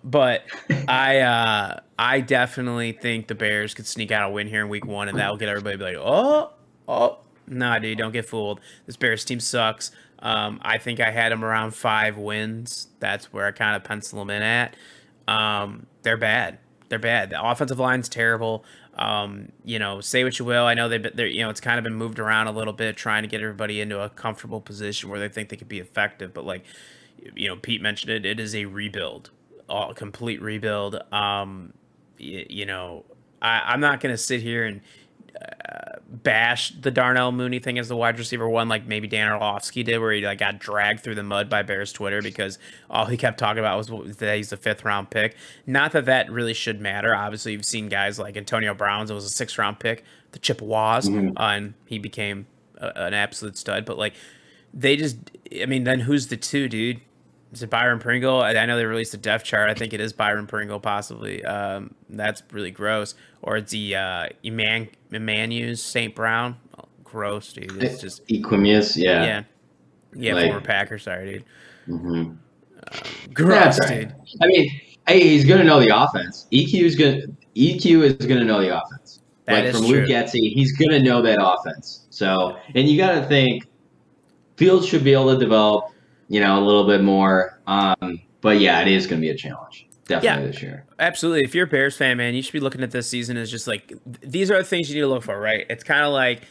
But I definitely think the Bears could sneak out a win here in week 1, and that'll get everybody to be like, nah, dude, don't get fooled. This Bears team sucks. I think I had them around 5 wins. That's where I kind of pencil them in at. They're bad. They're bad. The offensive line's terrible. Say what you will. I know they're it's kind of been moved around a little bit, trying to get everybody into a comfortable position where they think they could be effective. But Pete mentioned it. It is a rebuild, a complete rebuild. I'm not going to sit here and bash the Darnell Mooney thing as the wide receiver one, like maybe Dan Orlovsky did, where he got dragged through the mud by Bears Twitter because all he kept talking about was that he's a 5th round pick. Not that that really should matter. Obviously, you've seen guys like Antonio Brown's, it was a 6th round pick, the Chippewas, and he became an absolute stud. But then who's the 2, dude? Is it Byron Pringle? I know they released a depth chart. I think it is Byron Pringle, possibly. That's really gross. Or it's the Emmanuel St. Brown. Oh, gross, dude. It's just Equimius, yeah. Yeah, former Packer. Sorry, dude. Gross, right. Dude. I mean, hey, he's gonna know the offense. EQ is gonna know the offense. That is from true. Luke Getsy, he's gonna know that offense. So, and you got to think Fields should be able to develop, a little bit more. But yeah, it is going to be a challenge. Definitely this year. Absolutely. If you're a Bears fan, man, you should be looking at this season as just like, these are the things you need to look for, right? It's kind of like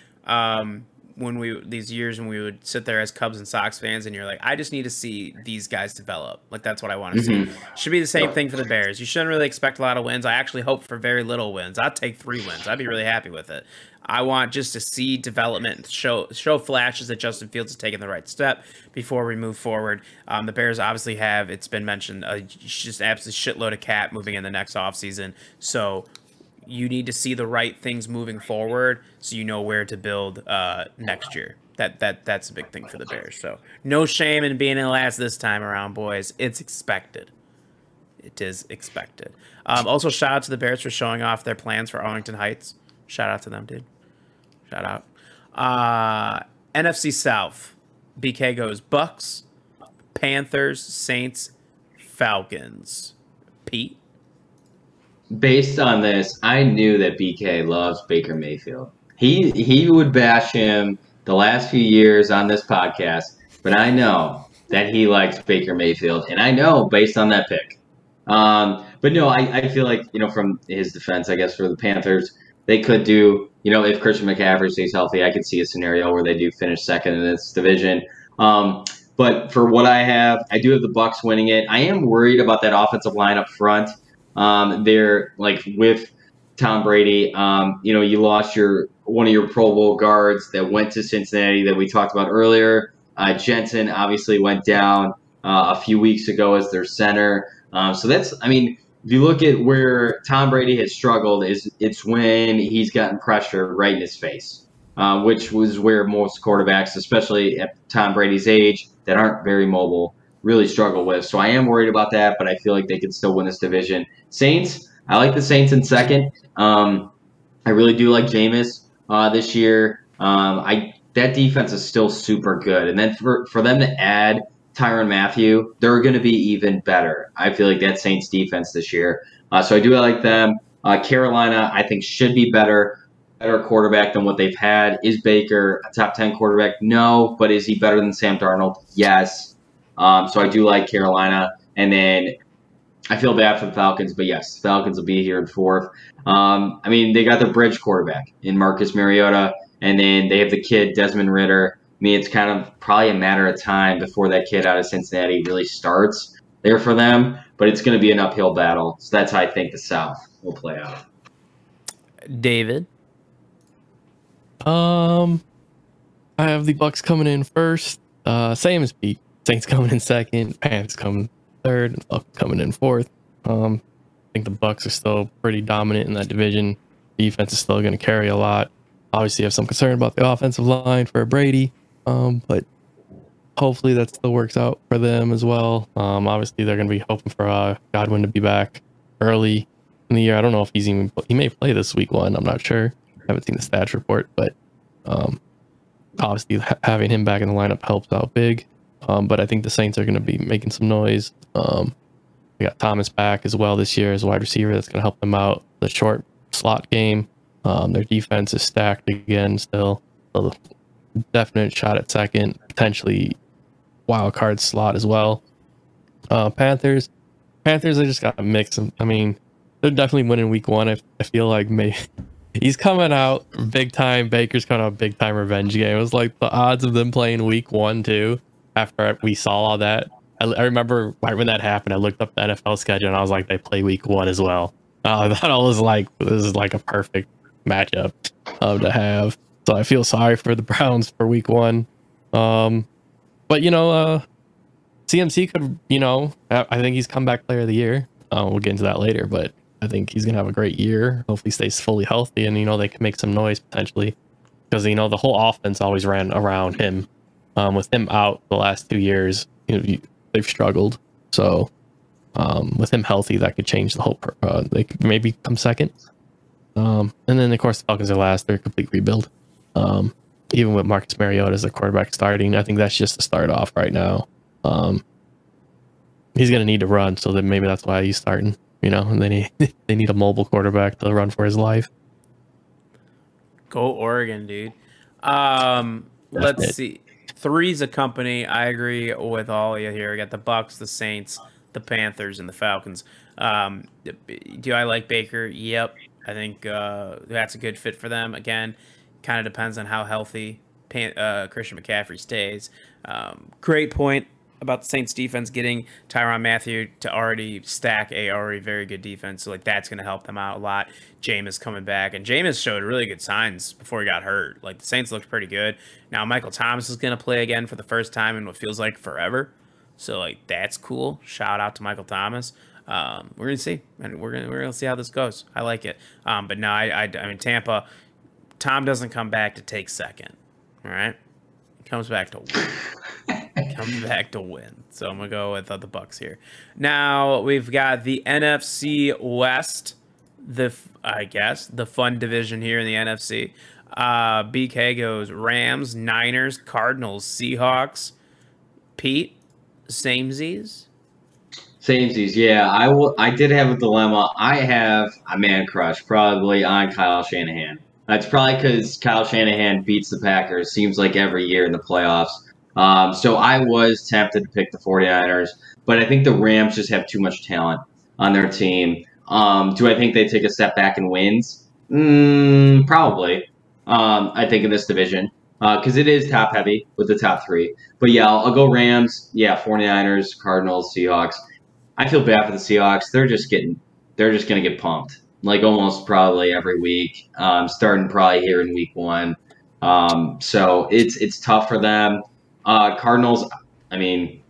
these years when we would sit there as Cubs and Sox fans and you're like, I just need to see these guys develop. Like, that's what I want to see. Should be the same thing for the Bears. You shouldn't really expect a lot of wins. I actually hope for very little wins. I'd take 3 wins. I'd be really happy with it. I want just to see development, show flashes that Justin Fields has taken the right step before we move forward. The Bears obviously have, it's been mentioned, just absolute shitload of cap moving in the next offseason. So you need to see the right things moving forward so you know where to build next year. That's a big thing for the Bears. So no shame in being in last this time around, boys. It's expected. It is expected. Also, shout out to the Bears for showing off their plans for Arlington Heights. Shout out to them, dude. Shout out. NFC South. BK goes Bucks, Panthers, Saints, Falcons. Pete? Based on this, I knew that BK loves Baker Mayfield. He would bash him the last few years on this podcast, but I know that he likes Baker Mayfield, and I know based on that pick. But no, I feel like, from his defense, I guess, for the Panthers, they could do, if Christian McCaffrey stays healthy, I could see a scenario where they do finish second in this division. But for what I have, I do have the Bucks winning it. I am worried about that offensive line up front. They're with Tom Brady. You lost one of your Pro Bowl guards that went to Cincinnati that we talked about earlier. Jensen obviously went down a few weeks ago as their center. So that's, if you look at where Tom Brady has struggled, it's when he's gotten pressure right in his face, which was where most quarterbacks, especially at Tom Brady's age, that aren't very mobile, really struggle with. So I am worried about that, but I feel like they can still win this division. Saints, I like the Saints in second. I really do like Jameis this year. That defense is still super good. And then for them to add Tyrann Mathieu, they're going to be even better. I feel like that Saints defense this year. So I do like them. Carolina, I think, should be better quarterback than what they've had. Is Baker a top 10 quarterback? No. But is he better than Sam Darnold? Yes. So I do like Carolina. And then I feel bad for the Falcons, but yes, the Falcons will be here in 4th. They got the bridge quarterback in Marcus Mariota, and then they have the kid, Desmond Ridder. It's kind of probably a matter of time before that kid out of Cincinnati really starts there for them, but it's going to be an uphill battle. So that's how I think the South will play out. David? I have the Bucks coming in first. Same as Pete. Saints coming in second. Panthers coming third. And Bucks coming in fourth. I think the Bucks are still pretty dominant in that division. Defense is still going to carry a lot. Obviously, I have some concern about the offensive line for Brady, but hopefully that still works out for them as well. Obviously, they're going to be hoping for Godwin to be back early in the year. I don't know if he may play this week 1. I'm not sure. I haven't seen the stats report, but obviously having him back in the lineup helps out big. But I think the Saints are going to be making some noise. We got Thomas back as well this year as a wide receiver. That's going to help them out. The short slot game. Their defense is stacked again still. So definite shot at second, potentially wild card slot as well. Panthers, they just got a mix. I mean, they're definitely winning week 1. I feel like maybe he's coming out big time. Baker's coming out big time revenge game. It was like the odds of them playing week 1 too. After we saw all that, I remember right when that happened, I looked up the NFL schedule and I was like, they play week 1 as well. I thought I was like, this is like a perfect matchup to have. So I feel sorry for the Browns for week 1. But CMC could, I think he's comeback player of the year. We'll get into that later, but I think he's gonna have a great year. Hopefully stays fully healthy, and they can make some noise potentially, because the whole offense always ran around him. With him out the last 2 years, they've struggled. So with him healthy, that could change the whole. They could maybe come second. And then of course the Falcons are last. They're a complete rebuild. Even with Marcus Mariota as their quarterback starting, I think that's just the start off right now. He's going to need to run, so then maybe that's why he's starting. And they need a mobile quarterback to run for his life. Go Oregon, dude. Let's see. 3's a company. I agree with all of you here. I got the Bucks, the Saints, the Panthers, and the Falcons. Do I like Baker? Yep. I think that's a good fit for them. Again, kind of depends on how healthy Christian McCaffrey stays. Great point about the Saints defense getting Tyrann Mathieu to already stack a already very good defense. So that's going to help them out a lot. Jameis coming back, and Jameis showed really good signs before he got hurt. Like, the Saints looked pretty good. Now Michael Thomas is going to play again for the first time in what feels like forever. So that's cool. Shout out to Michael Thomas. We're gonna see, and we're gonna see how this goes. I like it. But no, I mean, Tampa. Tom doesn't come back to take second. All right, he comes back to win. Comes back to win. So I'm gonna go with the Bucks here. Now we've got the NFC West, the fun division here in the NFC. BK goes Rams, Niners, Cardinals, Seahawks. Pete, samesies. Samesies, yeah. I did have a dilemma. I have a man crush probably on Kyle Shanahan. That's probably because Kyle Shanahan beats the Packers, seems like every year in the playoffs. So I was tempted to pick the 49ers, but I think the Rams just have too much talent on their team. Do I think they take a step back in wins? Probably. I think in this division, because it is top heavy with the top 3. But yeah, I'll go Rams. Yeah, 49ers, Cardinals, Seahawks. I feel bad for the Seahawks. They're just gonna get pumped, like almost probably every week. Starting probably here in week 1. So it's tough for them. Cardinals. I mean,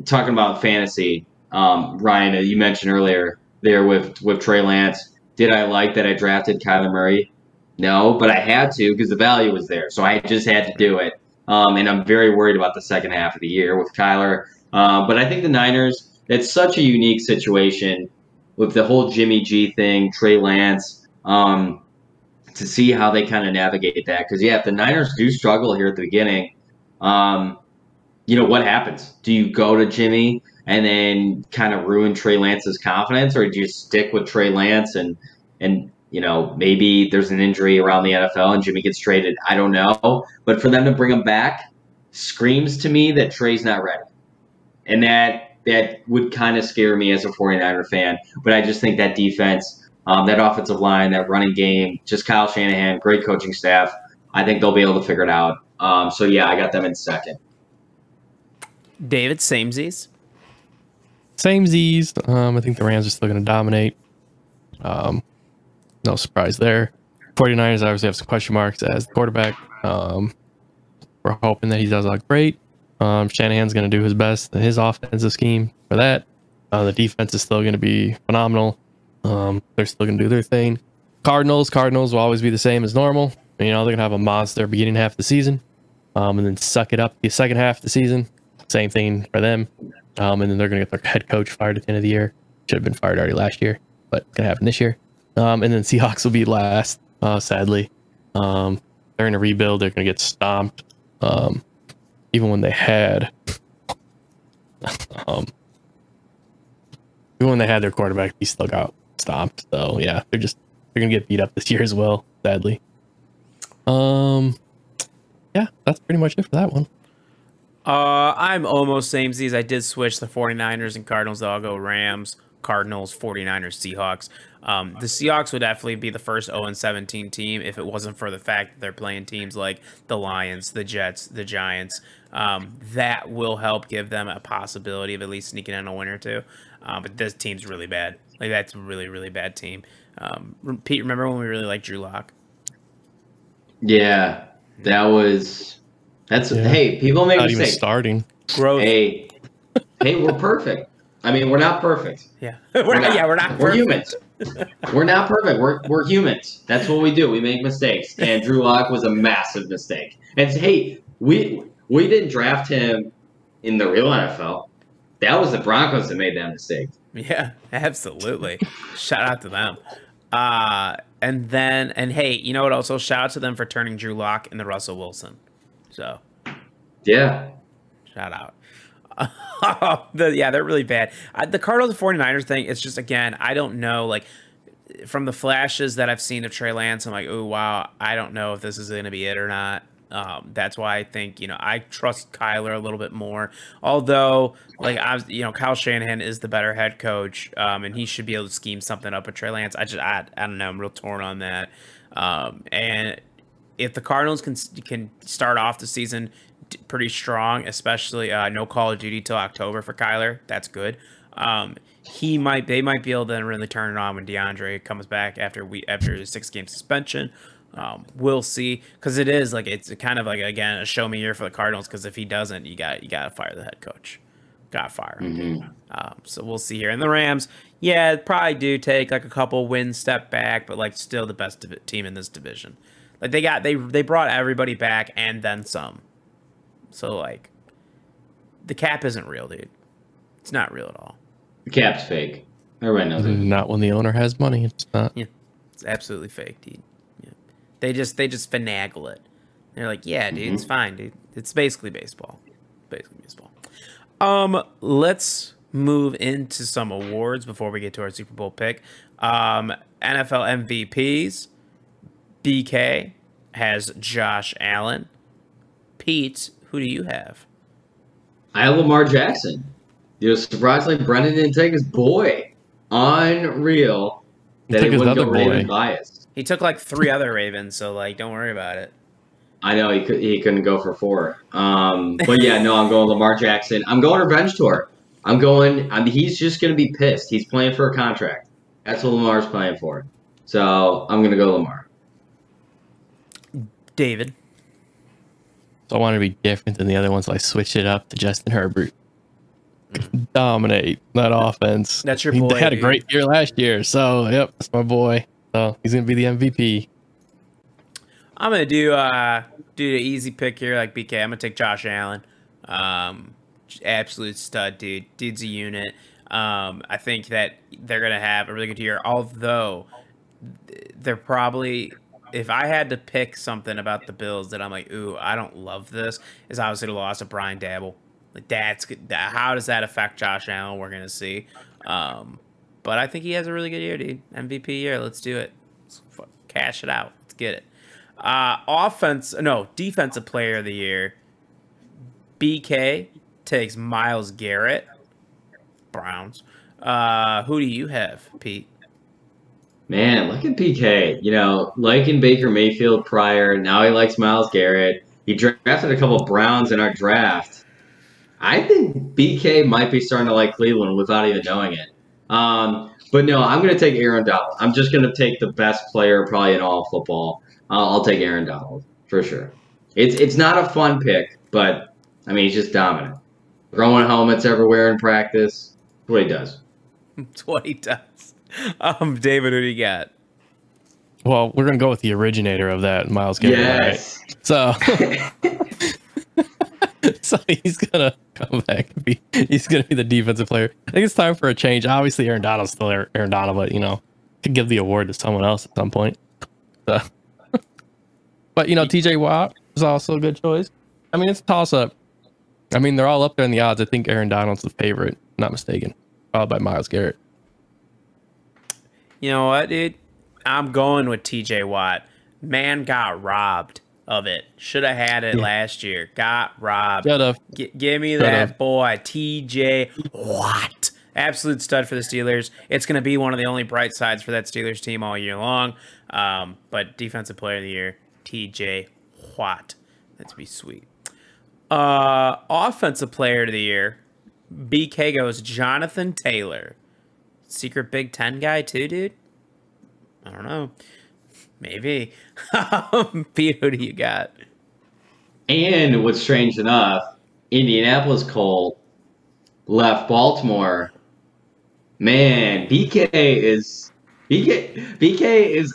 talking about fantasy, Ryan, you mentioned earlier there with Trey Lance. Did I like that I drafted Kyler Murray? No, but I had to because the value was there, so I just had to do it. And I'm very worried about the second half of the year with Kyler. But I think the Niners. It's such a unique situation with the whole Jimmy G thing, Trey Lance, to see how they kind of navigate that. Because, yeah, if the Niners do struggle here at the beginning, what happens? Do you go to Jimmy and then kind of ruin Trey Lance's confidence, or do you stick with Trey Lance and maybe there's an injury around the NFL and Jimmy gets traded? I don't know. But for them to bring him back screams to me that Trey's not ready. And that would kind of scare me as a 49er fan. But I just think that defense, that offensive line, that running game, just Kyle Shanahan, great coaching staff. I think they'll be able to figure it out. So, yeah, I got them in second. David, samesies? Samesies. I think the Rams are still going to dominate. No surprise there. 49ers obviously have some question marks as the quarterback. We're hoping that he does great. Shanahan's going to do his best in his offensive scheme for that. The defense is still going to be phenomenal. They're still going to do their thing. Cardinals will always be the same as normal. You know, they're going to have a monster beginning half of the season, and then suck it up the second half of the season. Same thing for them. And then they're going to get their head coach fired at the end of the year. Should have been fired already last year, but it's going to happen this year. And then Seahawks will be last, sadly. They're in a rebuild. They're going to get stomped. Even when they had their quarterback, he still got stomped. So yeah, they're gonna get beat up this year as well, sadly. Yeah, that's pretty much it for that one. I'm almost samesies. I did switch the 49ers and Cardinals, though. I'll go Rams, Cardinals, 49ers, Seahawks. The Seahawks would definitely be the first 0-17 team if it wasn't for the fact that they're playing teams like the Lions, the Jets, the Giants. That will help give them a possibility of at least sneaking in a win or two. But this team's really bad. Like, that's a really, really bad team. Pete, remember when we really liked Drew Lock? Yeah, hey, people make Not mistakes. even starting. Growth. Hey, we're perfect. I mean, we're not perfect. Yeah. we're not We're humans. We're not perfect. We're humans. That's what we do. We make mistakes. And Drew Lock was a massive mistake. And hey, we didn't draft him in the real NFL. That was the Broncos that made that mistake. Yeah, absolutely. Shout out to them. And hey, you know what? Also, shout out to them for turning Drew Lock into Russell Wilson. So, yeah. Shout out. They're really bad. The Cardinals and 49ers thing, it's just, again, I don't know. Like, from the flashes that I've seen of Trey Lance, I'm like, oh, wow, I don't know if this is going to be it or not. That's why I think, I trust Kyler a little bit more. Although, Kyle Shanahan is the better head coach, and he should be able to scheme something up with Trey Lance. I don't know. I'm real torn on that. And if the Cardinals can start off the season pretty strong, especially no Call of Duty till October for Kyler, that's good. They might be able to really turn it on when DeAndre comes back after his 6-game suspension. We'll see, because it's kind of again a show me year for the Cardinals, because if he doesn't, you got to fire the head coach. Got to fire him. Mm-hmm. So we'll see here. And the Rams, yeah, probably do take a couple wins step back, but still the best team in this division. They brought everybody back and then some. So the cap isn't real, dude. It's not real at all. The cap's fake. Everybody knows it. Not when the owner has money. It's not. Yeah, it's absolutely fake, dude. Yeah. They just finagle it. They're like, yeah, dude, It's fine, dude. It's basically baseball. Let's move into some awards before we get to our Super Bowl pick. NFL MVPs. BK has Josh Allen. Pete, who do you have? I have Lamar Jackson. Surprisingly, Brendan didn't take his boy. Unreal that he wouldn't go Raven biased. He took 3 other Ravens, so don't worry about it. I know he couldn't go for 4. But yeah, no, I'm going Lamar Jackson. I'm going revenge tour. He's just gonna be pissed. He's playing for a contract. That's what Lamar's playing for. So I'm gonna go Lamar. David. So I want to be different than the other ones, so I switched it up to Justin Herbert. Dominate that offense. That's your boy. He had a great year last year, so yep, that's my boy. So he's gonna be the MVP. I'm gonna do the easy pick here, like BK. I'm gonna take Josh Allen. Absolute stud, dude. Dude's a unit. I think that they're gonna have a really good year. Although they're probably, if I had to pick something about the Bills that I'm like, ooh, I don't love this, is obviously the loss of Brian Dabble. How does that affect Josh Allen? We're gonna see. But I think he has a really good year, dude. MVP year. Let's do it. Let's cash it out. Let's get it. Defensive player of the year. BK takes Myles Garrett. Browns. Who do you have, Pete? Man, look at PK. Liking Baker Mayfield prior. Now he likes Myles Garrett. He drafted a couple Browns in our draft. I think BK might be starting to like Cleveland without even knowing it. But no, I'm going to take Aaron Donald. I'm just going to take the best player probably in all of football. I'll take Aaron Donald for sure. It's not a fun pick, but I mean he's just dominant. Throwing helmets everywhere in practice. That's what he does. That's what he does. David, who do you got? Well, we're gonna go with the originator of that, Myles Garrett. Yes. Right? So, so he's gonna come back and he's gonna be the defensive player. I think it's time for a change. Obviously, Aaron Donald's still Aaron Donald, but could give the award to someone else at some point. So, but TJ Watt is also a good choice. I mean, it's a toss up. I mean, they're all up there in the odds. I think Aaron Donald's the favorite, not mistaken, followed by Myles Garrett. You know what, dude? I'm going with TJ Watt. Man got robbed of it. Should have had it last year. Got robbed. Shut up. Give me that boy, TJ Watt. Absolute stud for the Steelers. It's going to be one of the only bright sides for that Steelers team all year long. But defensive player of the year, TJ Watt. That'd be sweet. Offensive player of the year, BK goes Jonathan Taylor. Secret Big Ten guy too, dude? I don't know. Maybe. Pete, who do you got? And what's strange enough, Indianapolis Colt left Baltimore. Man, BK is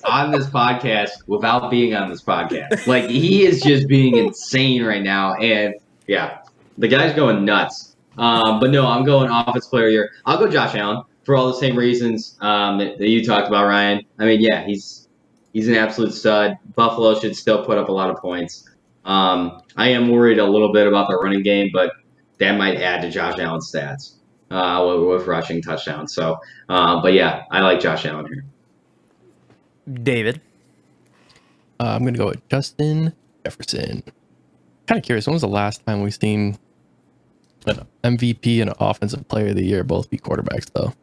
on this podcast without being on this podcast. Like, he is just being insane right now. And yeah, the guy's going nuts. But no, I'm going offensive player here. I'll go Josh Allen for all the same reasons that you talked about, Ryan. I mean, yeah, he's an absolute stud. Buffalo should still put up a lot of points. I am worried a little bit about the running game, but that might add to Josh Allen's stats with rushing touchdowns. So, but yeah, I like Josh Allen here. David? I'm going to go with Justin Jefferson. Kind of curious, when was the last time we've seen an MVP and an offensive player of the year both be quarterbacks, though?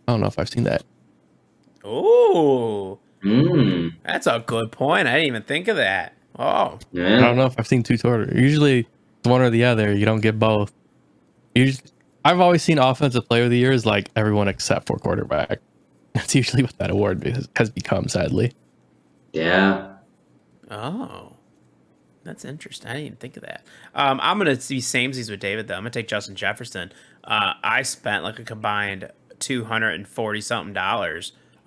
I don't know if I've seen that. Oh, that's a good point. I didn't even think of that. Oh, yeah. I don't know if I've seen two total. Usually, it's one or the other. You don't get both. I've always seen offensive player of the year is like everyone except for quarterback. That's usually what that award has become, sadly. Yeah. Oh, that's interesting. I didn't even think of that. I'm gonna see samesies with David though. I'm gonna take Justin Jefferson. I spent like a combined $240 something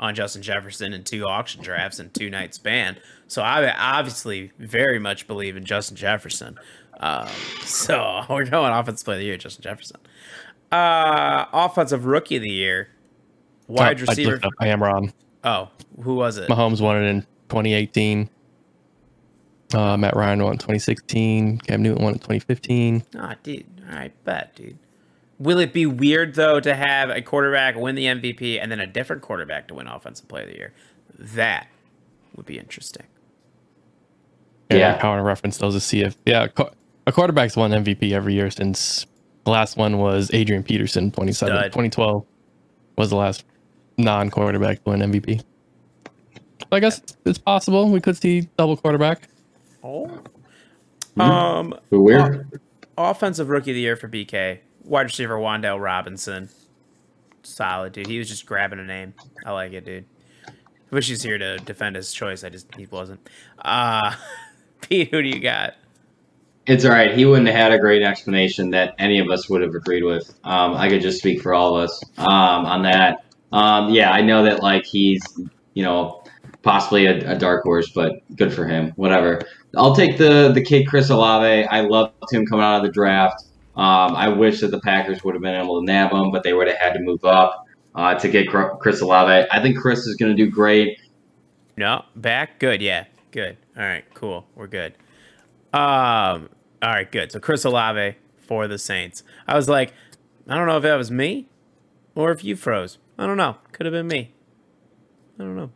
on Justin Jefferson in 2 auction drafts in 2 night span. So I obviously very much believe in Justin Jefferson. So we're going offensive player of the year, Justin Jefferson. Offensive rookie of the year, wide receiver. I am wrong. Oh, who was it? Mahomes won it in 2018. Matt Ryan won in 2016. Cam Newton won in 2015. Ah, dude. All right, bet, dude. Will it be weird, though, to have a quarterback win the MVP and then a different quarterback to win Offensive Player of the Year? That would be interesting. Yeah. I want to reference those to see if... Yeah, a quarterback's won MVP every year since the last one was Adrian Peterson, 2012 was the last non-quarterback to win MVP. So I guess it's possible we could see double quarterback. Oh. Weird. Offensive Rookie of the Year for BK. Wide receiver Wan'Dale Robinson. Solid, dude. He was just grabbing a name. I like it, dude. Wish he's here to defend his choice. He wasn't. Pete, who do you got? It's all right. He wouldn't have had a great explanation that any of us would have agreed with. I could just speak for all of us on that. Yeah, I know that like he's, possibly a dark horse, but good for him. Whatever. I'll take the kid Chris Olave. I loved him coming out of the draft. I wish that the Packers would have been able to nab him, but they would have had to move up to get Chris Olave. I think Chris is going to do great. No, back? Good, yeah. Good. All right, cool. We're good. All right, good. So Chris Olave for the Saints. I was like, I don't know if that was me or if you froze. I don't know. Could have been me. I don't know.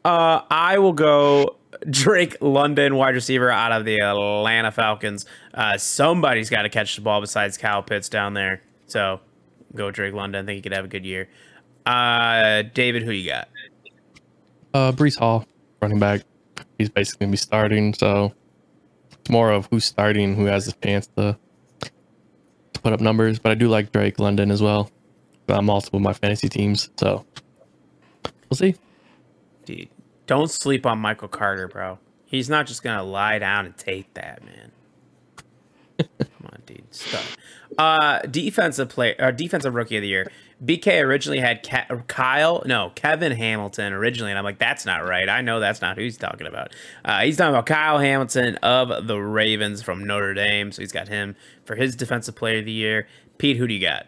I will go Drake London, wide receiver out of the Atlanta Falcons. Somebody's got to catch the ball besides Kyle Pitts down there. So go Drake London. I think he could have a good year. David, who you got? Breece Hall, running back. He's basically going to be starting. So it's more of who's starting, who has the chance to to put up numbers, but I do like Drake London as well. Multiple of my fantasy teams, so we'll see. Dude, don't sleep on Michael Carter, bro. He's not just gonna lie down and take that, man. Come on, dude. Stud. Defensive rookie of the year. BK originally had Kevin Hamilton originally, and I'm like, that's not right. I know that's not who he's talking about. He's talking about Kyle Hamilton of the Ravens from Notre Dame, so he's got him for his defensive player of the year. Pete, who do you got?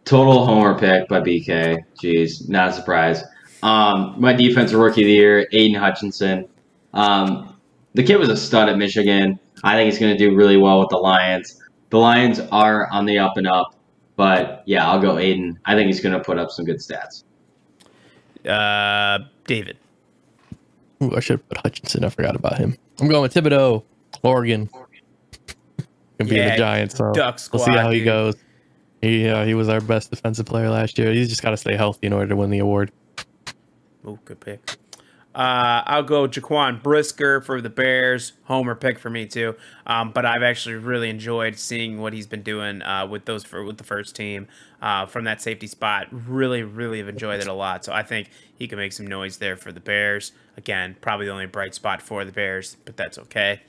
Total homer pick by BK. Jeez, not a surprise. My defensive rookie of the year, Aiden Hutchinson. The kid was a stud at Michigan. I think he's going to do really well with the Lions. The Lions are on the up and up, but yeah, I'll go Aiden. I think he's going to put up some good stats. David. Ooh, I should have put Hutchinson. I forgot about him. I'm going with Thibodeau, Oregon. Gonna be in the Giants, so Duck squad, we'll see how he dude. goes. He was our best defensive player last year. He's just got to stay healthy in order to win the award. Oh, good pick. I'll go Jaquan Brisker for the Bears. Homer pick for me too. But I've actually really enjoyed seeing what he's been doing with the first team from that safety spot. Really, really have enjoyed it a lot. So I think he can make some noise there for the Bears. Again, probably the only bright spot for the Bears, but that's okay.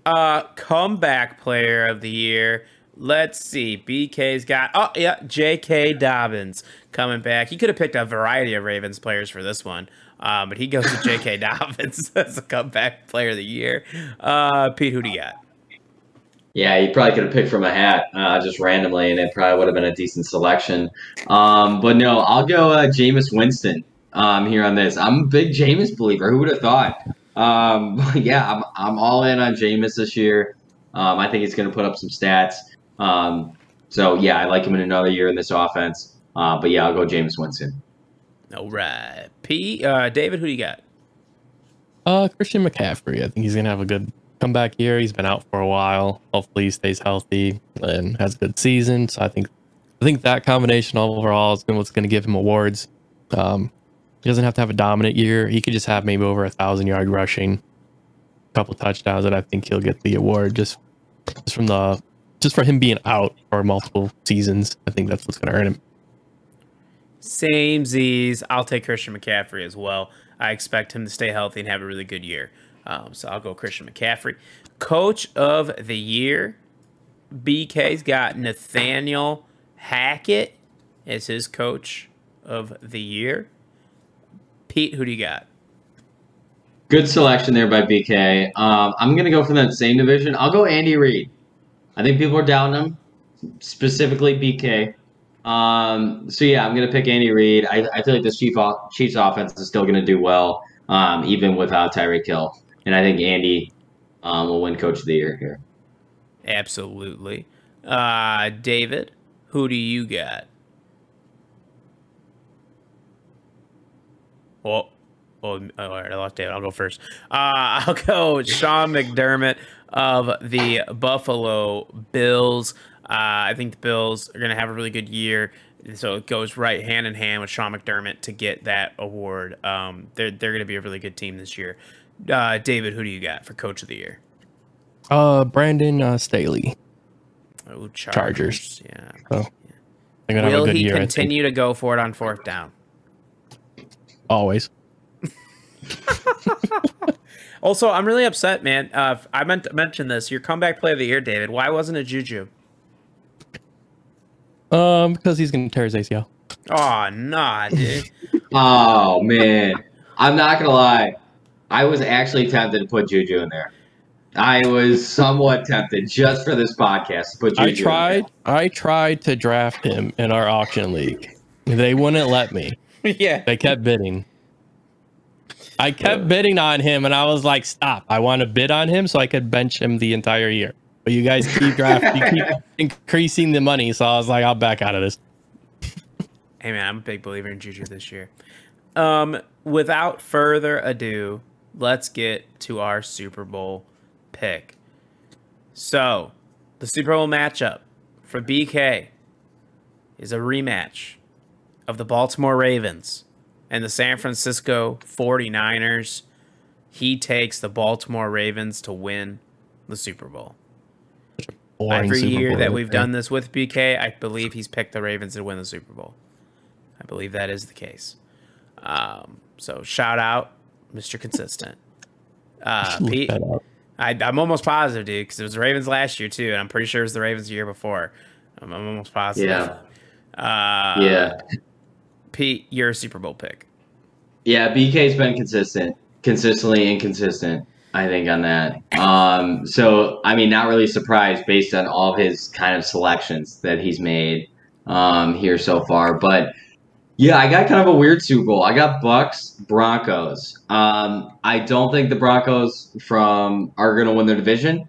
Comeback player of the year. Let's see. BK's got J.K. Dobbins coming back. He could have picked a variety of Ravens players for this one. But he goes to J.K. Dobbins as a comeback player of the year. Pete, who do you got? Yeah, you probably could have picked from a hat just randomly, and it probably would have been a decent selection. But no, I'll go Jameis Winston here on this. I'm a big Jameis believer. Who would have thought? Yeah, I'm all in on Jameis this year. I think he's going to put up some stats. So, yeah, I like him in another year in this offense. But, yeah, I'll go Jameis Winston. All right. David, who do you got? Christian McCaffrey. I think he's gonna have a good comeback year. He's been out for a while. Hopefully he stays healthy and has a good season. So I think that combination overall is what's gonna give him awards. He doesn't have to have a dominant year. He could just have maybe over 1,000-yard rushing, a couple touchdowns, and I think he'll get the award just for him being out for multiple seasons. I think that's what's gonna earn him. Same Z's. I'll take Christian McCaffrey as well. I expect him to stay healthy and have a really good year. So I'll go Christian McCaffrey. Coach of the year. BK's got Nathaniel Hackett as his coach of the year. Pete, who do you got? Good selection there by BK. I'm going to go from that same division. I'll go Andy Reid. I think people are doubting him, specifically BK. So yeah, I'm gonna pick Andy Reid. I feel like this Chiefs offense is still gonna do well, even without Tyreek Hill. And I think Andy will win Coach of the Year here. Absolutely. David, who do you got? All right, I lost David. I'll go first. I'll go Sean McDermott of the Buffalo Bills. I think the Bills are going to have a really good year, so it goes right hand in hand with Sean McDermott to get that award. They're going to be a really good team this year. David, who do you got for Coach of the Year? Brandon Staley. Oh, Chargers. Yeah. So, will he continue to go for it on fourth down? Always. Also, I'm really upset, man. I meant to mention this. Your comeback play of the year, David. Why wasn't it Juju? Because he's gonna tear his ACL. Oh, nah, dude. Oh man, I'm not gonna lie. I was actually tempted to put Juju in there. I was somewhat tempted just for this podcast to put Juju in there. I tried to draft him in our auction league. They wouldn't let me. Yeah. They kept bidding. I kept bidding on him, and I was like, stop. I want to bid on him so I could bench him the entire year. But you guys keep drafting, you keep increasing the money, so I was like, I'll back out of this. Hey, man, I'm a big believer in Juju this year. Without further ado, let's get to our Super Bowl pick. So, the Super Bowl matchup for BK is a rematch of the Baltimore Ravens and the San Francisco 49ers. He takes the Baltimore Ravens to win the Super Bowl. boring Every Super year Bowl that right we've there. done this with BK, I believe he's picked the Ravens to win the Super Bowl. I believe that is the case. So shout out, Mr. Consistent. Look Pete, that up. I'm almost positive, dude, because it was the Ravens last year too, and I'm pretty sure it was the Ravens the year before. I'm almost positive. Yeah. Pete, your Super Bowl pick. Yeah, BK's been consistently inconsistent, I think, on that. So, I mean, not really surprised based on all of his kind of selections that he's made here so far. But yeah, I got kind of a weird Super Bowl. I got Bucks, Broncos. I don't think the Broncos are going to win their division,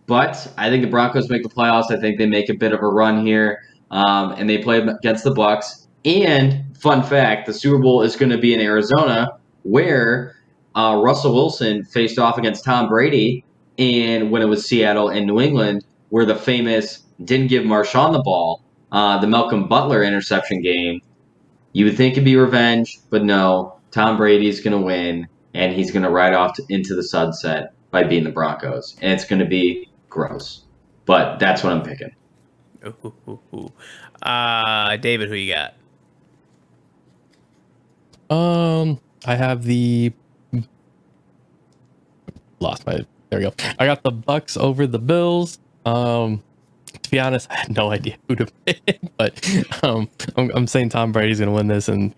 but I think the Broncos make the playoffs. I think they make a bit of a run here, and they play against the Bucks. And fun fact, the Super Bowl is going to be in Arizona, where Russell Wilson faced off against Tom Brady, and when it was Seattle and New England, where the famous didn't give Marshawn the ball, the Malcolm Butler interception game. You would think it'd be revenge, but no. Tom Brady's going to win, and he's going to ride off into the sunset by beating the Broncos. And it's going to be gross. But that's what I'm picking. David, who you got? I have the there we go. I got the Bucks over the Bills. To be honest, I had no idea who to pick, but I'm saying Tom Brady's gonna win this, and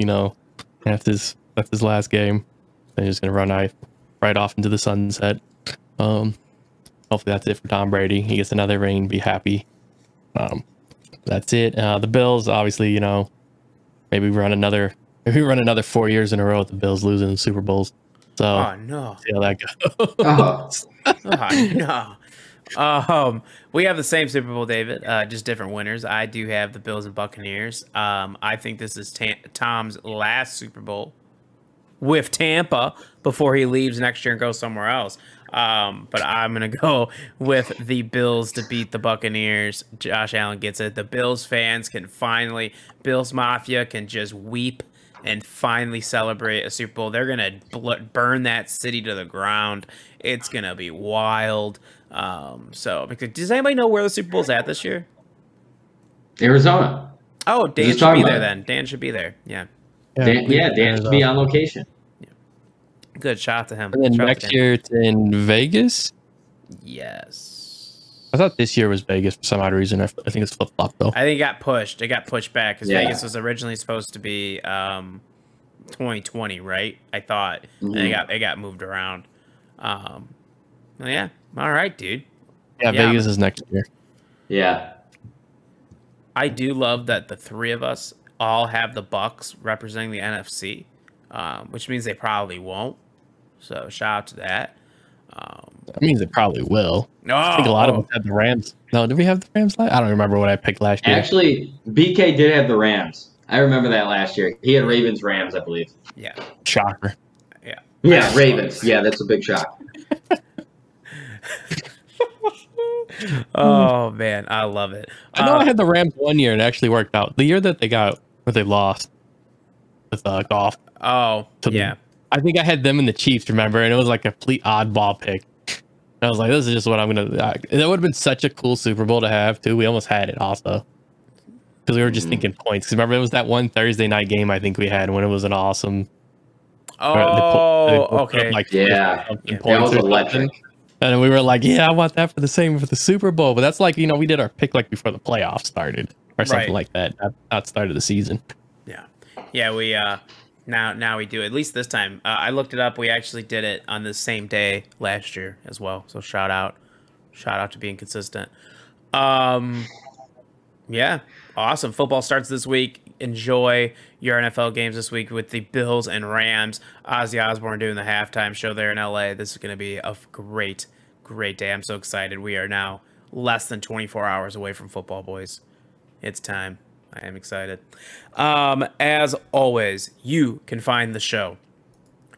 that's his last game. And he's just gonna run right off into the sunset. Hopefully that's it for Tom Brady. He gets another ring, be happy. That's it. The Bills, obviously, maybe we run another 4 years in a row with the Bills losing the Super Bowls. So Oh no! see how that goes. Oh no! We have the same Super Bowl, David. Just different winners. I do have the Bills and Buccaneers. I think this is Tom's last Super Bowl with Tampa before he leaves next year and goes somewhere else. But I'm gonna go with the Bills to beat the Buccaneers. Josh Allen gets it. The Bills fans can finally, Bills Mafia can just weep and finally celebrate a Super Bowl. They're gonna burn that city to the ground. It's gonna be wild. Because does anybody know where the Super Bowl's at this year? Arizona. Oh, Dan should be there then. Dan should be there. Yeah. Dan should be on location. Good shot to him. And then next year it's in Vegas. Yes. I thought this year was Vegas for some odd reason. I think it's flip flop though. I think it got pushed. It got pushed back because Vegas was originally supposed to be 2020, right? I thought. And it got moved around. Yeah. All right, dude. Yeah, Vegas is next year. Yeah. I do love that the three of us all have the Bucks representing the NFC, which means they probably won't. So shout out to that. That means it probably will. No, I think a lot of us had the Rams. No, did we have the Rams last? I don't remember what I picked last year. Actually, BK did have the Rams. I remember that last year. He had Ravens, Rams, I believe. Yeah. Shocker. Yeah. Yeah, Ravens. Yeah, that's a big shock. Oh man, I love it. I know I had the Rams one year and it actually worked out. The year that they lost with golf. Oh, yeah. I think I had them and the Chiefs, remember? And it was like a complete oddball pick. And I was like, this is just what I'm going to... That would have been such a cool Super Bowl to have, too. We almost had it also. Because we were just thinking points. Because remember, it was that one Thursday night game I think we had when it was an awesome... okay. Yeah. That was electric. And then we were like, yeah, I want that for the Super Bowl. But that's like, we did our pick like before the playoffs started. Or something like that. That started the season. Yeah. Yeah, we... Now we do, at least this time. I looked it up. We actually did it on the same day last year as well. So shout out to being consistent. Yeah, awesome. Football starts this week. Enjoy your NFL games this week with the Bills and Rams. Ozzy Osbourne doing the halftime show there in LA. This is going to be a great day. I'm so excited. We are now less than 24 hours away from football, boys. It's time. I am excited. As always, you can find the show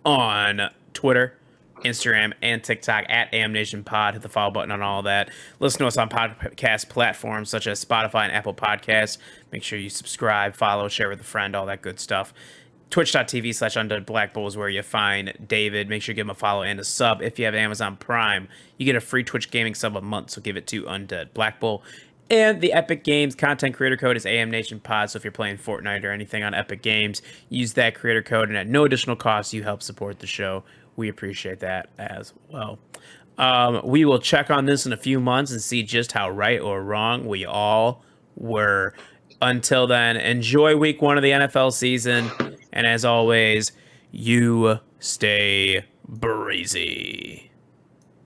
on Twitter, Instagram, and TikTok at AMNATIONPOD. Hit the follow button on all that. Listen to us on podcast platforms such as Spotify and Apple Podcasts. Make sure you subscribe, follow, share with a friend, all that good stuff. Twitch.tv/Untitled Black Bull is where you find David. Make sure you give him a follow and a sub. If you have Amazon Prime, you get a free Twitch Gaming sub a month, so give it to Untitled Black Bull. And the Epic Games content creator code is AMNATIONPOD. So if you're playing Fortnite or anything on Epic Games, use that creator code, and at no additional cost, you help support the show. We appreciate that as well. We will check on this in a few months and see just how right or wrong we all were. Until then, enjoy week 1 of the NFL season. And as always, you stay breezy.